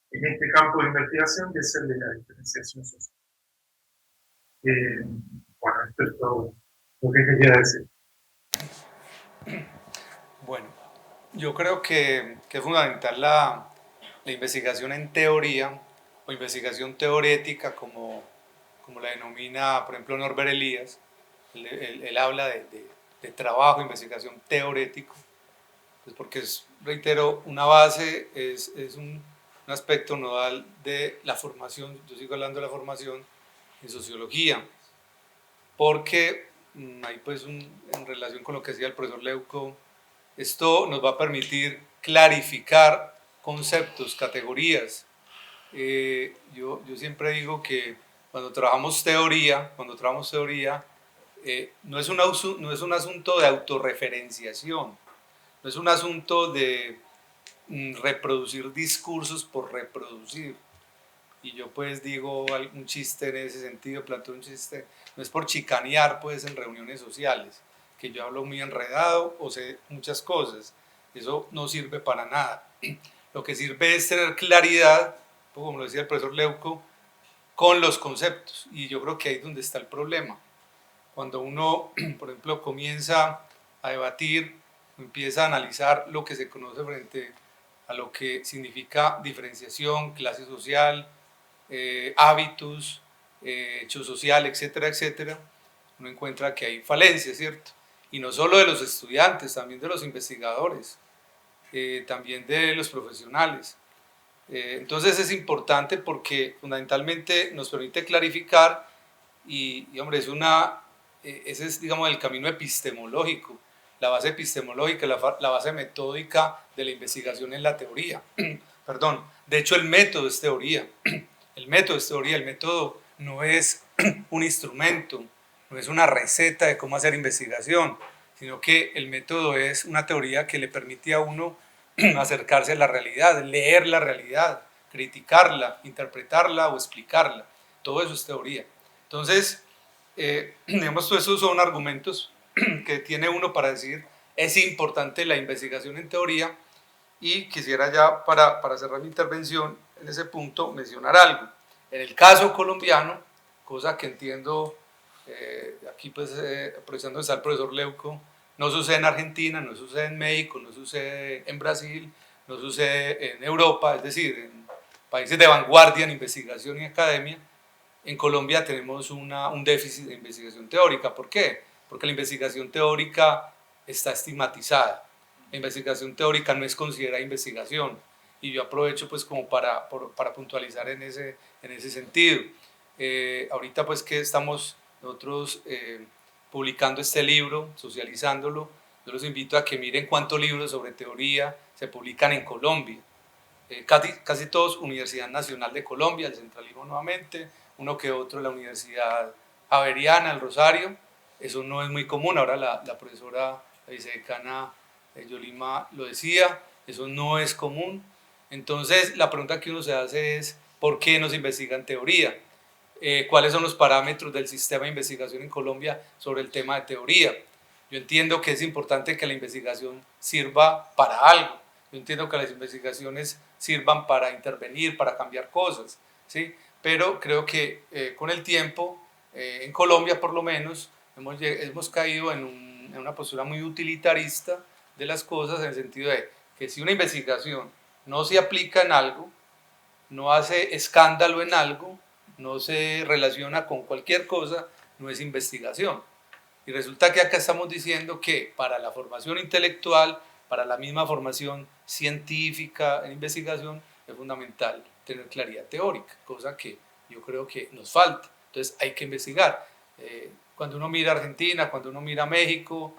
en este campo de investigación, que es el de la diferenciación social. Bueno, esto es todo lo que quería decir. Bueno, yo creo que es fundamental la investigación en teoría o investigación teorética, como la denomina, por ejemplo, Norbert Elias. Él habla de trabajo, investigación teorético, pues porque es, reitero, una base, es un aspecto nodal de la formación. Yo sigo hablando de la formación en sociología, porque ahí pues en relación con lo que decía el profesor Leuco, esto nos va a permitir clarificar conceptos, categorías. Yo siempre digo que cuando trabajamos teoría, no es un asunto de autorreferenciación, no es un asunto de reproducir discursos por reproducir. Y yo pues digo un chiste en ese sentido, planteo un chiste, no es por chicanear pues en reuniones sociales, que yo hablo muy enredado o sé muchas cosas, eso no sirve para nada. Lo que sirve es tener claridad, como lo decía el profesor Leuco, con los conceptos, y yo creo que ahí es donde está el problema. Cuando uno, por ejemplo, comienza a a debatir, empieza a analizar lo que se conoce frente a lo que significa diferenciación, clase social, hábitos, hecho social, etcétera, etcétera, uno encuentra que hay falencias, ¿cierto? Y no solo de los estudiantes, también de los investigadores, también de los profesionales. Entonces es importante porque fundamentalmente nos permite clarificar y hombre, ese es, digamos, el camino epistemológico, la base epistemológica, la base metódica de la investigación en la teoría. Perdón, de hecho el método es teoría. El método no es un instrumento, no es una receta de cómo hacer investigación, sino que el método es una teoría que le permite a uno acercarse a la realidad, leer la realidad, criticarla, interpretarla o explicarla. Todo eso es teoría. Entonces, digamos, todos esos son argumentos que tiene uno para decir es importante la investigación en teoría, y quisiera ya para cerrar mi intervención en ese punto mencionar algo. En el caso colombiano, cosa que entiendo, aquí pues aprovechando que está el profesor Leuco, no sucede en Argentina, no sucede en México, no sucede en Brasil, no sucede en Europa, es decir, en países de vanguardia en investigación y academia. En Colombia tenemos un déficit de investigación teórica. ¿Por qué? Porque la investigación teórica está estigmatizada. La investigación teórica no es considerada investigación. Y yo aprovecho pues como para puntualizar en ese sentido. Ahorita pues que estamos nosotros publicando este libro, socializándolo, yo los invito a que miren cuántos libros sobre teoría se publican en Colombia. Casi todos Universidad Nacional de Colombia, el centralismo nuevamente, uno que otro de la Universidad Javeriana, el Rosario. Eso no es muy común, ahora la profesora, la vicedecana Yolima lo decía, eso no es común. Entonces la pregunta que uno se hace es, ¿por qué no se investiga en teoría? ¿Cuáles son los parámetros del sistema de investigación en Colombia sobre el tema de teoría? Yo entiendo que es importante que la investigación sirva para algo. Yo entiendo que las investigaciones sirvan para intervenir, para cambiar cosas, ¿sí? Pero creo que con el tiempo, en Colombia por lo menos, hemos caído en una postura muy utilitarista de las cosas, en el sentido de que si una investigación no se aplica en algo, no hace escándalo en algo, no se relaciona con cualquier cosa, no es investigación. Y resulta que acá estamos diciendo que para la formación intelectual, para la misma formación científica en investigación, es fundamental tener claridad teórica, cosa que yo creo que nos falta. Entonces hay que investigar. Cuando uno mira Argentina, cuando uno mira México,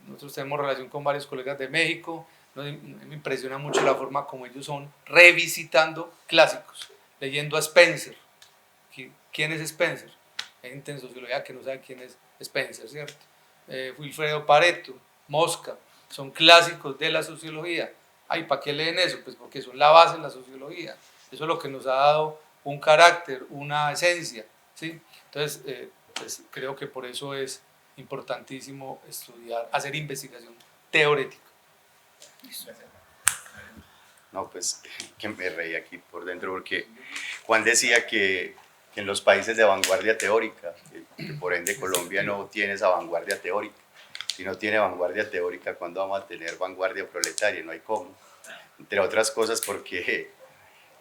nosotros tenemos relación con varios colegas de México, me impresiona mucho la forma como ellos son revisitando clásicos, leyendo a Spencer. ¿Quién es Spencer? Hay gente en sociología que no sabe quién es Spencer, ¿cierto? Wilfredo Pareto, Mosca, son clásicos de la sociología. Ay, ¿para qué leen eso? Pues porque son la base de la sociología. Eso es lo que nos ha dado un carácter, una esencia, ¿sí? Entonces, pues creo que por eso es importantísimo estudiar, hacer investigación teórica. No, pues que me reí aquí por dentro porque Juan decía que en los países de vanguardia teórica, que por ende Colombia no tiene esa vanguardia teórica. Si no tiene vanguardia teórica, ¿cuándo vamos a tener vanguardia proletaria? No hay cómo. Entre otras cosas porque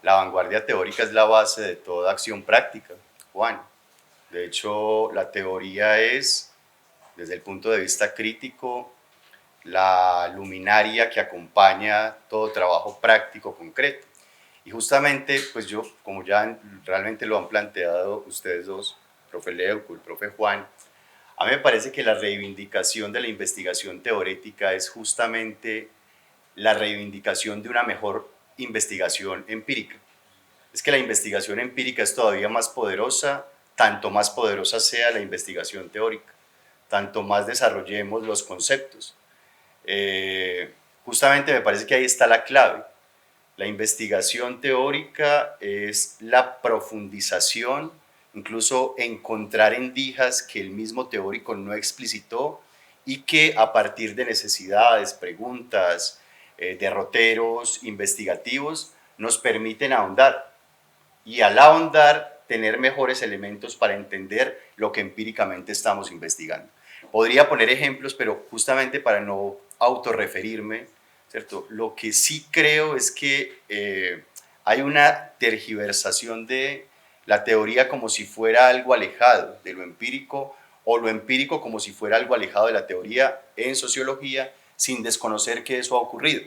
la vanguardia teórica es la base de toda acción práctica, Juan. De hecho, la teoría es, desde el punto de vista crítico, la luminaria que acompaña todo trabajo práctico concreto. Y justamente, pues yo, como ya realmente lo han planteado ustedes dos, el profe Leuco, el profe Juan, a mí me parece que la reivindicación de la investigación teórica es justamente la reivindicación de una mejor investigación empírica. Es que la investigación empírica es todavía más poderosa, tanto más poderosa sea la investigación teórica, tanto más desarrollemos los conceptos. Justamente me parece que ahí está la clave. La investigación teórica es la profundización, incluso encontrar endijas que el mismo teórico no explicitó y que a partir de necesidades, preguntas, derroteros investigativos nos permiten ahondar y al ahondar tener mejores elementos para entender lo que empíricamente estamos investigando. Podría poner ejemplos, pero justamente para no autorreferirme, ¿cierto? Lo que sí creo es que hay una tergiversación de la teoría como si fuera algo alejado de lo empírico, o lo empírico como si fuera algo alejado de la teoría en sociología, sin desconocer que eso ha ocurrido.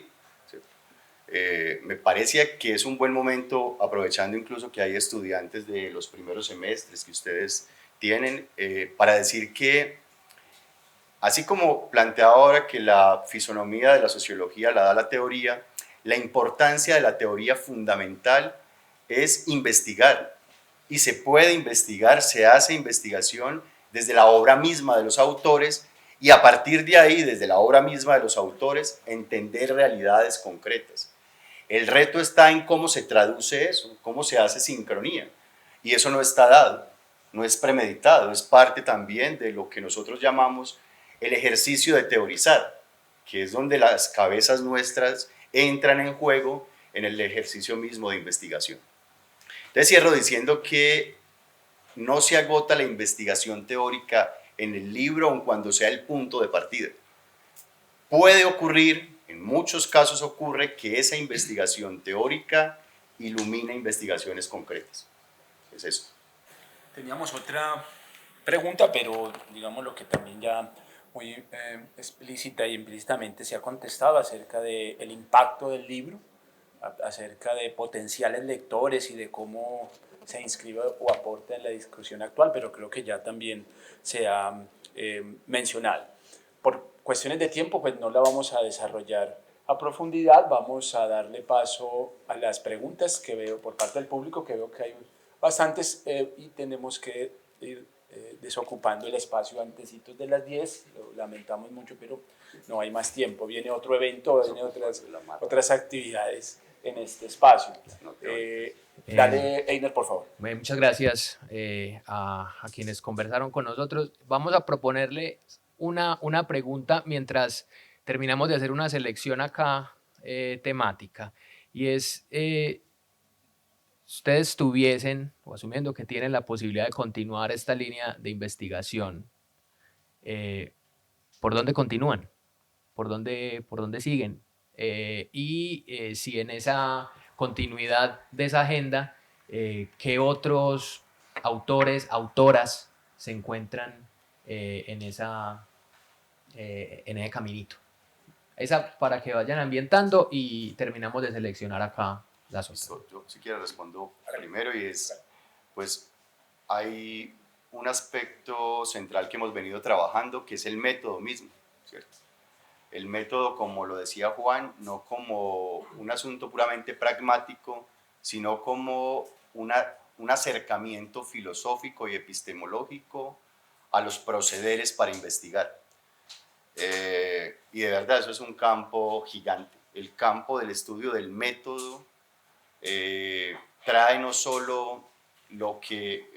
Me parece que es un buen momento, aprovechando incluso que hay estudiantes de los primeros semestres que ustedes tienen, para decir que, así como planteaba ahora que la fisonomía de la sociología la da la teoría, la importancia de la teoría fundamental es investigar. Y se puede investigar, se hace investigación desde la obra misma de los autores, y a partir de ahí, desde la obra misma de los autores, entender realidades concretas. El reto está en cómo se traduce eso, cómo se hace sincronía. Y eso no está dado, no es premeditado, es parte también de lo que nosotros llamamos el ejercicio de teorizar, que es donde las cabezas nuestras entran en juego en el ejercicio mismo de investigación. Entonces cierro diciendo que no se agota la investigación teórica en el libro, aun cuando sea el punto de partida. Puede ocurrir, en muchos casos ocurre, que esa investigación teórica ilumina investigaciones concretas. Es eso. Teníamos otra pregunta, pero digamos lo que también ya muy explícita y implícitamente se ha contestado acerca del impacto del libro, acerca de potenciales lectores y de cómo se inscribe o aporta en la discusión actual, pero creo que ya también se ha mencionado. Por cuestiones de tiempo, pues no la vamos a desarrollar a profundidad, vamos a darle paso a las preguntas que veo por parte del público, que veo que hay bastantes y tenemos que ir desocupando el espacio antecitos de las 10, lo lamentamos mucho, pero no hay más tiempo, viene otro evento, vienen otras actividades en este espacio. Dale, Einer, por favor. Muchas gracias a quienes conversaron con nosotros. Vamos a proponerle una pregunta mientras terminamos de hacer una selección acá temática, y es, ustedes tuviesen, o asumiendo que tienen la posibilidad de continuar esta línea de investigación, ¿por dónde continúan? ¿Por dónde siguen? Si en esa continuidad de esa agenda, ¿qué otros autores, autoras se encuentran en ese caminito? Esa para que vayan ambientando y terminamos de seleccionar acá las otras. Yo si quiero respondo primero, y es, pues hay un aspecto central que hemos venido trabajando, que es el método mismo, ¿cierto? El método, como lo decía Juan, no como un asunto puramente pragmático, sino como un acercamiento filosófico y epistemológico a los procederes para investigar. Y de verdad eso es un campo gigante. El campo del estudio del método trae no solo lo que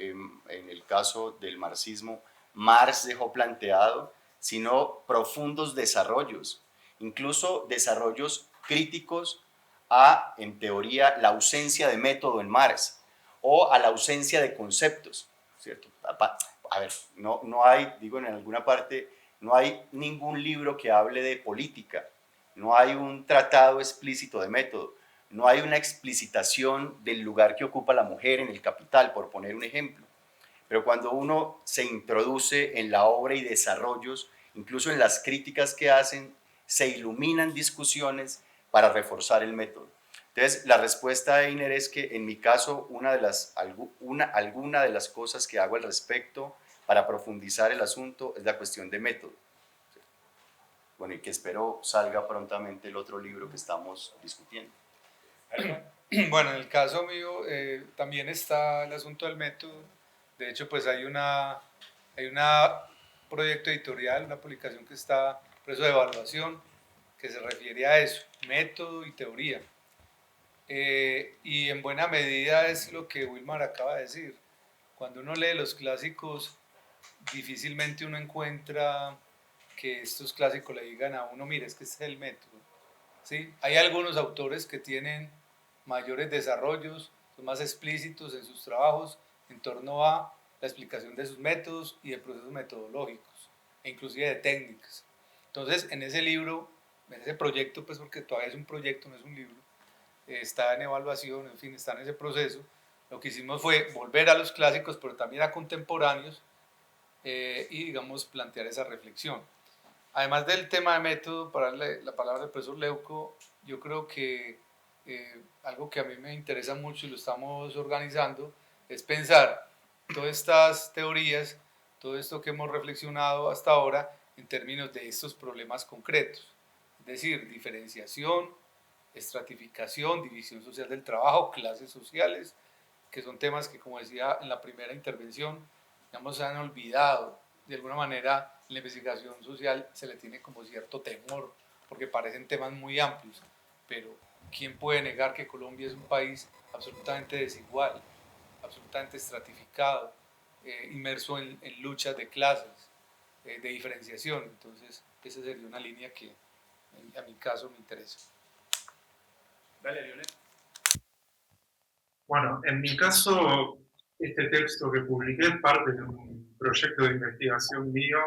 en el caso del marxismo Marx dejó planteado, sino profundos desarrollos, incluso desarrollos críticos a, en teoría, la ausencia de método en Marx o a la ausencia de conceptos, ¿cierto? A ver, no hay, digo en alguna parte, no hay ningún libro que hable de política, no hay un tratado explícito de método, no hay una explicitación del lugar que ocupa la mujer en el capital, por poner un ejemplo. Pero cuando uno se introduce en la obra y desarrollos, incluso en las críticas que hacen, se iluminan discusiones para reforzar el método. Entonces, la respuesta de Einer es que en mi caso, alguna de las cosas que hago al respecto para profundizar el asunto es la cuestión de método. Bueno, y que espero salga prontamente el otro libro que estamos discutiendo. Bueno, en el caso mío también está el asunto del método. De hecho, pues hay un proyecto editorial, una publicación que está en proceso de evaluación, que se refiere a eso, método y teoría. Y en buena medida es lo que Wilmar acaba de decir. Cuando uno lee los clásicos, difícilmente uno encuentra que estos clásicos le digan a uno, mire, es que este es el método. ¿Sí? Hay algunos autores que tienen mayores desarrollos, son más explícitos en sus trabajos en torno a la explicación de sus métodos y de procesos metodológicos. e inclusive de técnicas. Entonces, en ese libro, en ese proyecto, pues porque todavía es un proyecto, no es un libro, está en evaluación, en fin, está en ese proceso, lo que hicimos fue volver a los clásicos, pero también a contemporáneos, y, digamos, plantear esa reflexión. Además del tema de método, para darle la palabra al profesor Leuco, yo creo que algo que a mí me interesa mucho y lo estamos organizando es pensar todas estas teorías, todo esto que hemos reflexionado hasta ahora en términos de estos problemas concretos, es decir, diferenciación, estratificación, división social del trabajo, clases sociales, que son temas que, como decía en la primera intervención, digamos, se han olvidado. De alguna manera, en la investigación social se le tiene como cierto temor, porque parecen temas muy amplios, pero ¿quién puede negar que Colombia es un país absolutamente desigual, absolutamente estratificado, inmerso en luchas de clases, de diferenciación? Entonces, esa sería una línea que a mi caso me interesa. Dale, Lionel. Bueno, en mi caso, este texto que publiqué es parte de un proyecto de investigación mío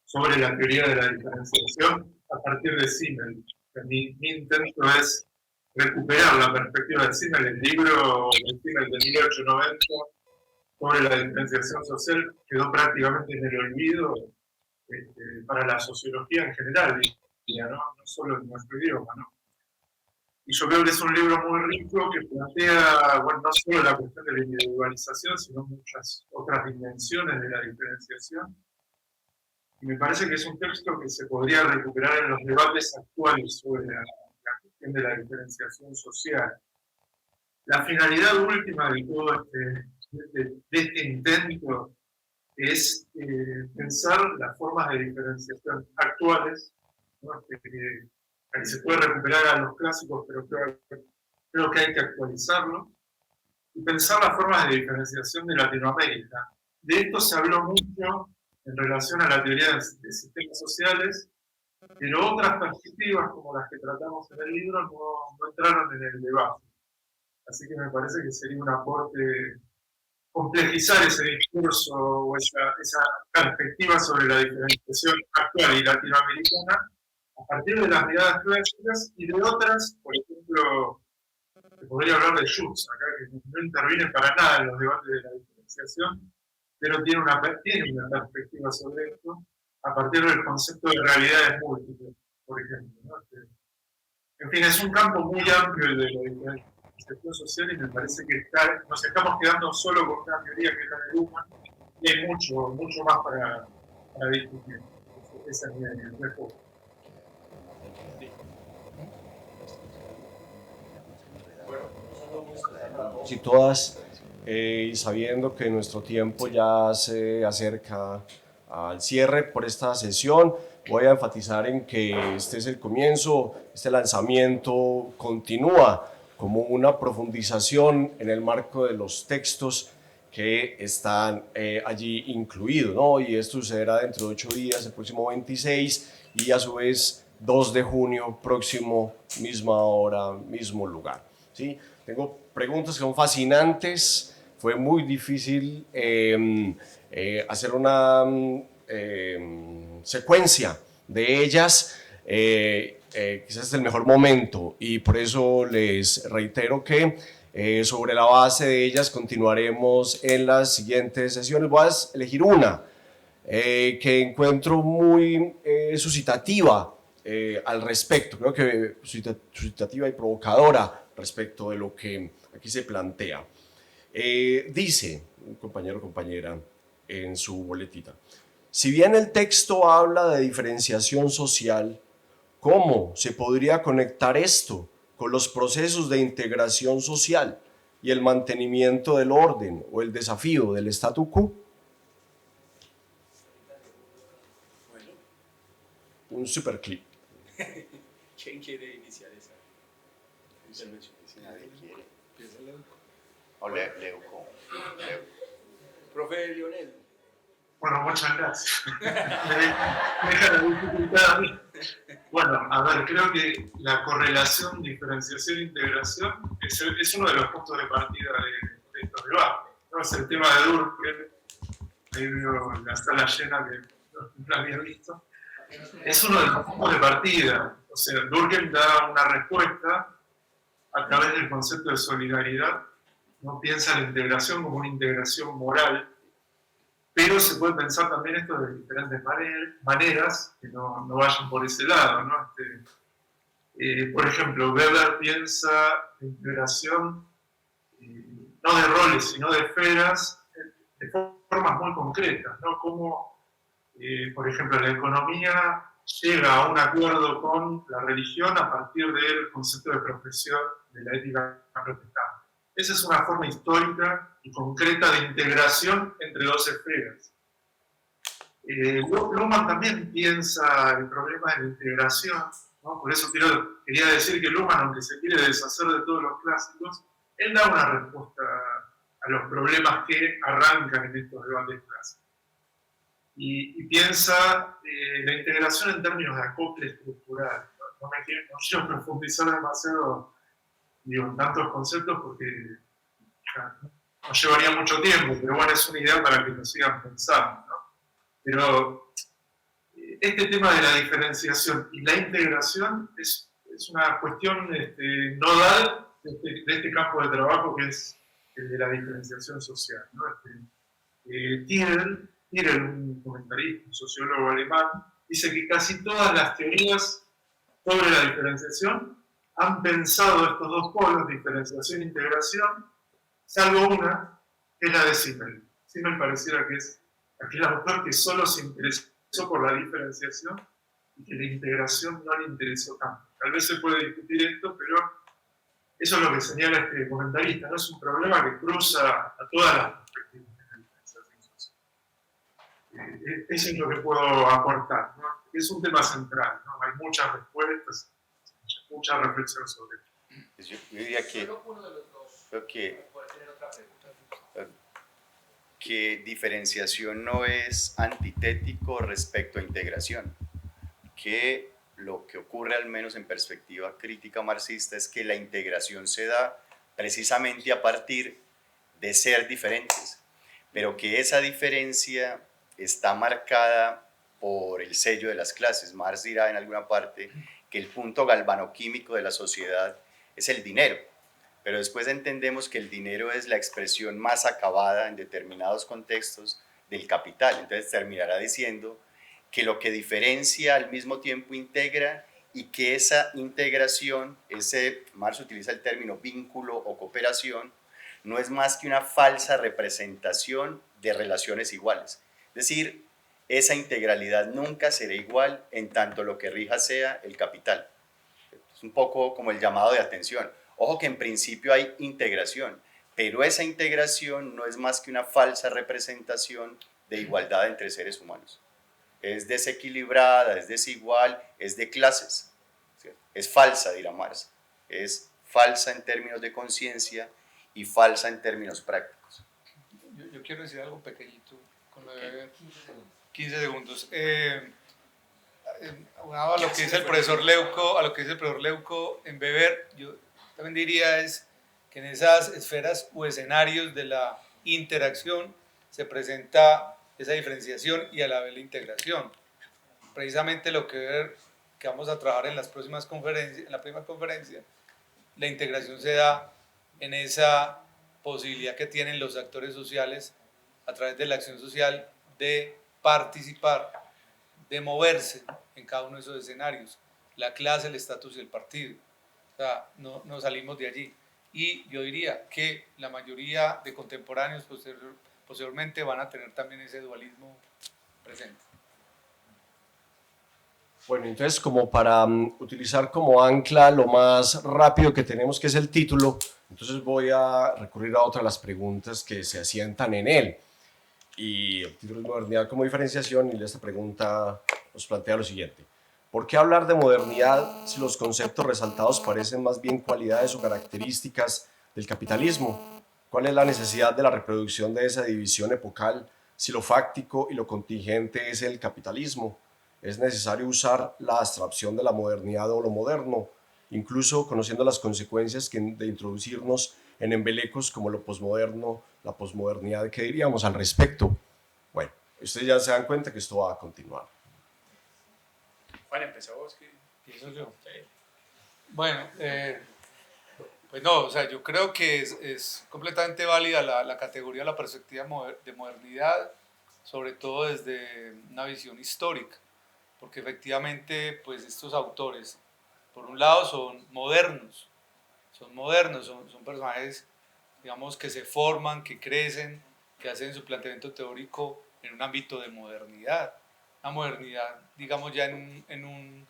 sobre la teoría de la diferenciación a partir de Simmel. Mi intento es recuperar la perspectiva de Simmel. El libro de Simmel de 1890 sobre la diferenciación social quedó prácticamente en el olvido para la sociología en general, no solo en nuestro idioma, ¿no? Y yo creo que es un libro muy rico que plantea, bueno, no solo la cuestión de la individualización, sino muchas otras dimensiones de la diferenciación. Y me parece que es un texto que se podría recuperar en los debates actuales sobre la cuestión de la diferenciación social. La finalidad última de todo este intento es pensar las formas de diferenciación actuales, ¿no? Que se puede recuperar a los clásicos, pero creo que hay que actualizarlo, y pensar las formas de diferenciación de Latinoamérica. De esto se habló mucho en relación a la teoría de sistemas sociales, pero otras perspectivas, como las que tratamos en el libro, no entraron en el debate. Así que me parece que sería un aporte complejizar ese discurso o esa perspectiva sobre la diferenciación actual y latinoamericana a partir de las miradas clásicas y de otras, por ejemplo, se podría hablar de Schutz, acá que no interviene para nada en los debates de la diferenciación, pero tiene una perspectiva sobre esto a partir del concepto de realidades múltiples, por ejemplo, ¿no? En fin, es un campo muy amplio el de la diferenciación social y me parece que nos estamos quedando solo con una teoría que es la de Luhmann y hay mucho más para discutir. Esa es mi respuesta. Y todas, y sabiendo que nuestro tiempo ya se acerca al cierre por esta sesión, voy a enfatizar en que este es el comienzo, este lanzamiento continúa como una profundización en el marco de los textos que están allí incluidos, ¿no? Y esto sucederá dentro de 8 días, el próximo 26, y a su vez 2 de junio, próximo, misma hora, mismo lugar, ¿sí? Tengo preguntas que son fascinantes, fue muy difícil hacer una secuencia de ellas, quizás es el mejor momento y por eso les reitero que sobre la base de ellas continuaremos en las siguientes sesiones. Voy a elegir una que encuentro muy suscitativa al respecto, creo que suscitativa y provocadora respecto de lo que aquí se plantea. Dice un compañero o compañera en su boletita: si bien el texto habla de diferenciación social, ¿cómo se podría conectar esto con los procesos de integración social y el mantenimiento del orden o el desafío del statu quo? Bueno. Un superclip. ¿Quién quiere iniciar esa intervención? Si nadie quiere. Empieza Leuco. O Leuco. Profe Lionel. Bueno, muchas gracias. Me deja la dificultad a mí. Bueno, a ver, creo que la correlación, diferenciación e integración es uno de los puntos de partida de estos debates, ¿no? Es el tema de Durkheim. Ahí veo la sala llena que no la había visto, es uno de los puntos de partida. O sea, Durkheim da una respuesta a través del concepto de solidaridad, no piensa la integración como una integración moral, pero se puede pensar también esto de diferentes maneras que no vayan por ese lado, ¿no? Por ejemplo, Weber piensa la integración no de roles, sino de esferas, de formas muy concretas, ¿no? Como, por ejemplo, la economía llega a un acuerdo con la religión a partir del concepto de profesión de la ética protestante. Esa es una forma histórica y concreta de integración entre dos esferas. Luhmann también piensa el problema de la integración, ¿no? Por eso quería decir que Luhmann, aunque se quiere deshacer de todos los clásicos, él da una respuesta a los problemas que arrancan en estos debates clásicos. Y piensa la integración en términos de acople estructural. No quiero profundizar demasiado en tantos conceptos porque nos llevaría mucho tiempo, pero bueno, es una idea para que nos sigan pensando, ¿no? Pero este tema de la diferenciación y la integración es una cuestión nodal de este campo de trabajo que es el de la diferenciación social, ¿no? Tyrrell, un comentarista, un sociólogo alemán, dice que casi todas las teorías sobre la diferenciación han pensado estos dos polos, diferenciación e integración, salvo una, que es la de Simmel. Simmel pareciera que es aquel autor que solo se interesó por la diferenciación y que la integración no le interesó tanto. Tal vez se puede discutir esto, pero eso es lo que señala este comentarista, ¿no? Es un problema que cruza a todas las perspectivas de la diferenciación social. Eso es lo que puedo aportar, ¿no? Es un tema central, ¿no? Hay muchas respuestas, mucha reflexión sobre esto. Yo diría que, creo que diferenciación no es antitético respecto a integración, que lo que ocurre, al menos en perspectiva crítica marxista, es que la integración se da precisamente a partir de ser diferentes, pero que esa diferencia está marcada por el sello de las clases. Marx dirá en alguna parte que el punto galvanoquímico de la sociedad es el dinero, pero después entendemos que el dinero es la expresión más acabada en determinados contextos del capital. Entonces terminará diciendo que lo que diferencia al mismo tiempo integra, y que esa integración, Marx utiliza el término vínculo o cooperación, no es más que una falsa representación de relaciones iguales. Es decir, esa integralidad nunca será igual en tanto lo que rija sea el capital. Es un poco como el llamado de atención. Ojo que en principio hay integración, pero esa integración no es más que una falsa representación de igualdad entre seres humanos. Es desequilibrada, es desigual, es de clases. ¿Cierto? Es falsa, dirá Marx. Es falsa en términos de conciencia y falsa en términos prácticos. Yo quiero decir algo pequeñito con lo de 15 segundos. A lo que dice el profesor Leuco, en Weber, yo también diría es que en esas esferas o escenarios de la interacción se presenta esa diferenciación y a la vez la integración. Precisamente lo que vamos a trabajar en las próximas conferencias, en la primera conferencia, la integración se da en esa posibilidad que tienen los actores sociales a través de la acción social de participar, de moverse en cada uno de esos escenarios, la clase, el estatus y el partido. O sea, no salimos de allí. Y yo diría que la mayoría de contemporáneos posteriormente van a tener también ese dualismo presente. Bueno, entonces como para utilizar como ancla lo más rápido que tenemos, que es el título, entonces voy a recurrir a otra de las preguntas que se asientan en él. Y el título es Modernidad como diferenciación, y esta pregunta nos plantea lo siguiente. ¿Por qué hablar de modernidad si los conceptos resaltados parecen más bien cualidades o características del capitalismo? ¿Cuál es la necesidad de la reproducción de esa división epocal si lo fáctico y lo contingente es el capitalismo? ¿Es necesario usar la abstracción de la modernidad o lo moderno, incluso conociendo las consecuencias de introducirnos en embelecos como lo posmoderno, la posmodernidad? ¿Qué diríamos al respecto? Bueno, ustedes ya se dan cuenta que esto va a continuar. Juan, empezó vos. Pienso yo. Bueno, pues no, o sea, yo creo que es completamente válida la categoría, la perspectiva de modernidad, sobre todo desde una visión histórica, porque efectivamente, pues estos autores, por un lado, son modernos, son personajes, digamos, que se forman, que crecen, que hacen su planteamiento teórico en un ámbito de modernidad, una modernidad, digamos, ya en un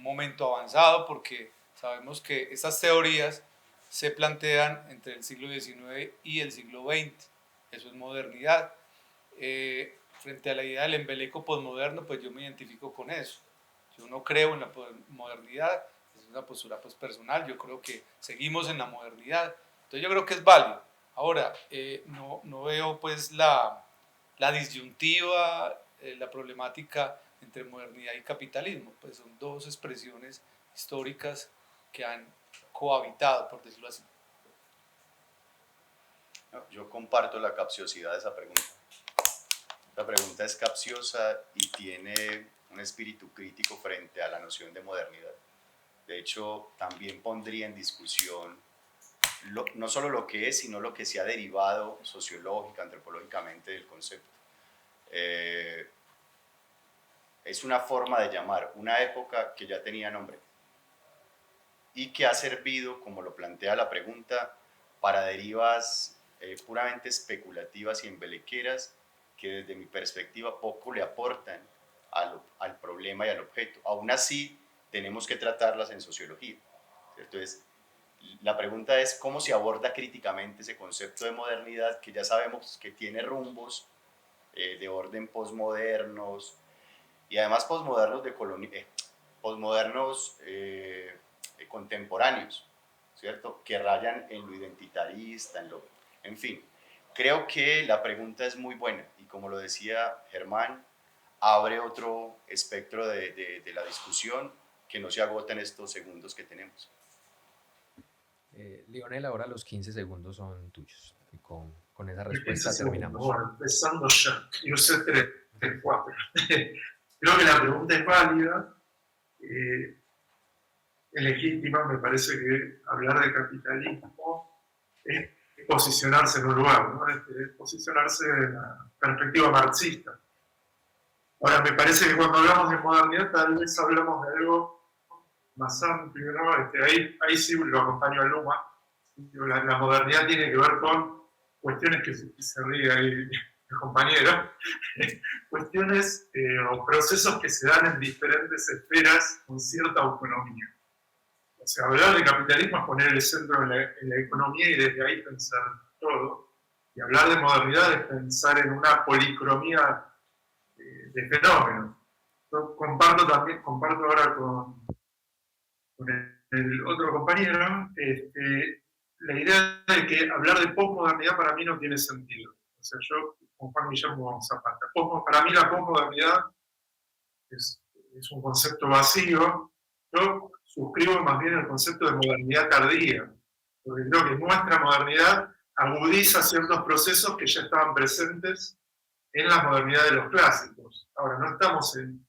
momento avanzado, porque sabemos que estas teorías se plantean entre el siglo XIX y el siglo XX, eso es modernidad. Frente a la idea del embeleco posmoderno, pues yo me identifico con eso. Yo no creo en la modernidad, es una postura pues personal, yo creo que seguimos en la modernidad, entonces yo creo que es válido. Ahora, no veo pues la disyuntiva, la problemática entre modernidad y capitalismo, pues son dos expresiones históricas que han cohabitado, por decirlo así. No, yo comparto la capciosidad de esa pregunta. La pregunta es capciosa y tiene un espíritu crítico frente a la noción de modernidad. De hecho, también pondría en discusión no solo lo que es, sino lo que se ha derivado sociológica, antropológicamente del concepto. Es una forma de llamar una época que ya tenía nombre y que ha servido, como lo plantea la pregunta, para derivas puramente especulativas y embelequeras que desde mi perspectiva poco le aportan al problema y al objeto. Aún así, tenemos que tratarlas en sociología, ¿cierto? Entonces, la pregunta es cómo se aborda críticamente ese concepto de modernidad que ya sabemos que tiene rumbos de orden posmodernos y además posmodernos contemporáneos, ¿cierto? Que rayan en lo identitarista, en fin. Creo que la pregunta es muy buena y como lo decía Germán, abre otro espectro de la discusión que no se agota en estos segundos que tenemos. Lionel, ahora los 15 segundos son tuyos. Y con esa respuesta terminamos. Bueno, empezando ya. Yo sé 3, 4. Creo que la pregunta es válida, es legítima. Me parece que hablar de capitalismo es posicionarse en un lugar, ¿no? Es posicionarse en la perspectiva marxista. Ahora, me parece que cuando hablamos de modernidad, tal vez hablamos de algo más amplio, ¿no? Ahí sí lo acompaño a Luma. La modernidad tiene que ver con cuestiones que se ríe ahí el compañero, cuestiones o procesos que se dan en diferentes esferas con cierta autonomía. O sea, hablar de capitalismo es poner el centro en la economía y desde ahí pensar todo. Y hablar de modernidad es pensar en una policromía de fenómenos. Yo comparto ahora con el otro compañero la idea de que hablar de posmodernidad para mí no tiene sentido. O sea, yo con Juan Guillermo Zapata, para mí la posmodernidad es un concepto vacío. Yo suscribo más bien el concepto de modernidad tardía, porque creo que nuestra modernidad agudiza ciertos procesos que ya estaban presentes en la modernidad de los clásicos. Ahora, no estamos en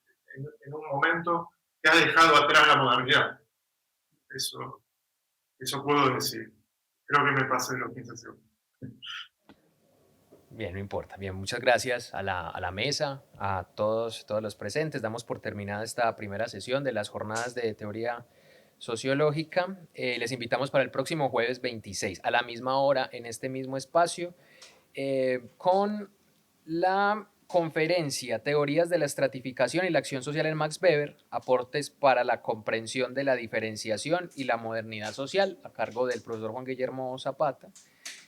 un momento que ha dejado atrás la modernidad. Eso puedo decir. Creo que me pasé los 15 segundos. Bien, no importa. Bien, muchas gracias a la mesa, a todos los presentes. Damos por terminada esta primera sesión de las jornadas de teoría sociológica. Les invitamos para el próximo jueves 26, a la misma hora, en este mismo espacio, con la conferencia Teorías de la estratificación y la acción social en Max Weber, aportes para la comprensión de la diferenciación y la modernidad social, a cargo del profesor Juan Guillermo Zapata,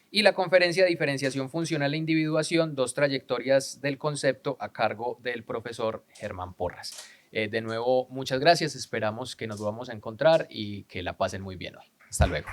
y la conferencia Diferenciación funcional e individuación, 2 trayectorias del concepto, a cargo del profesor Germán Porras. De nuevo, muchas gracias, esperamos que nos volvamos a encontrar y que la pasen muy bien hoy. Hasta luego.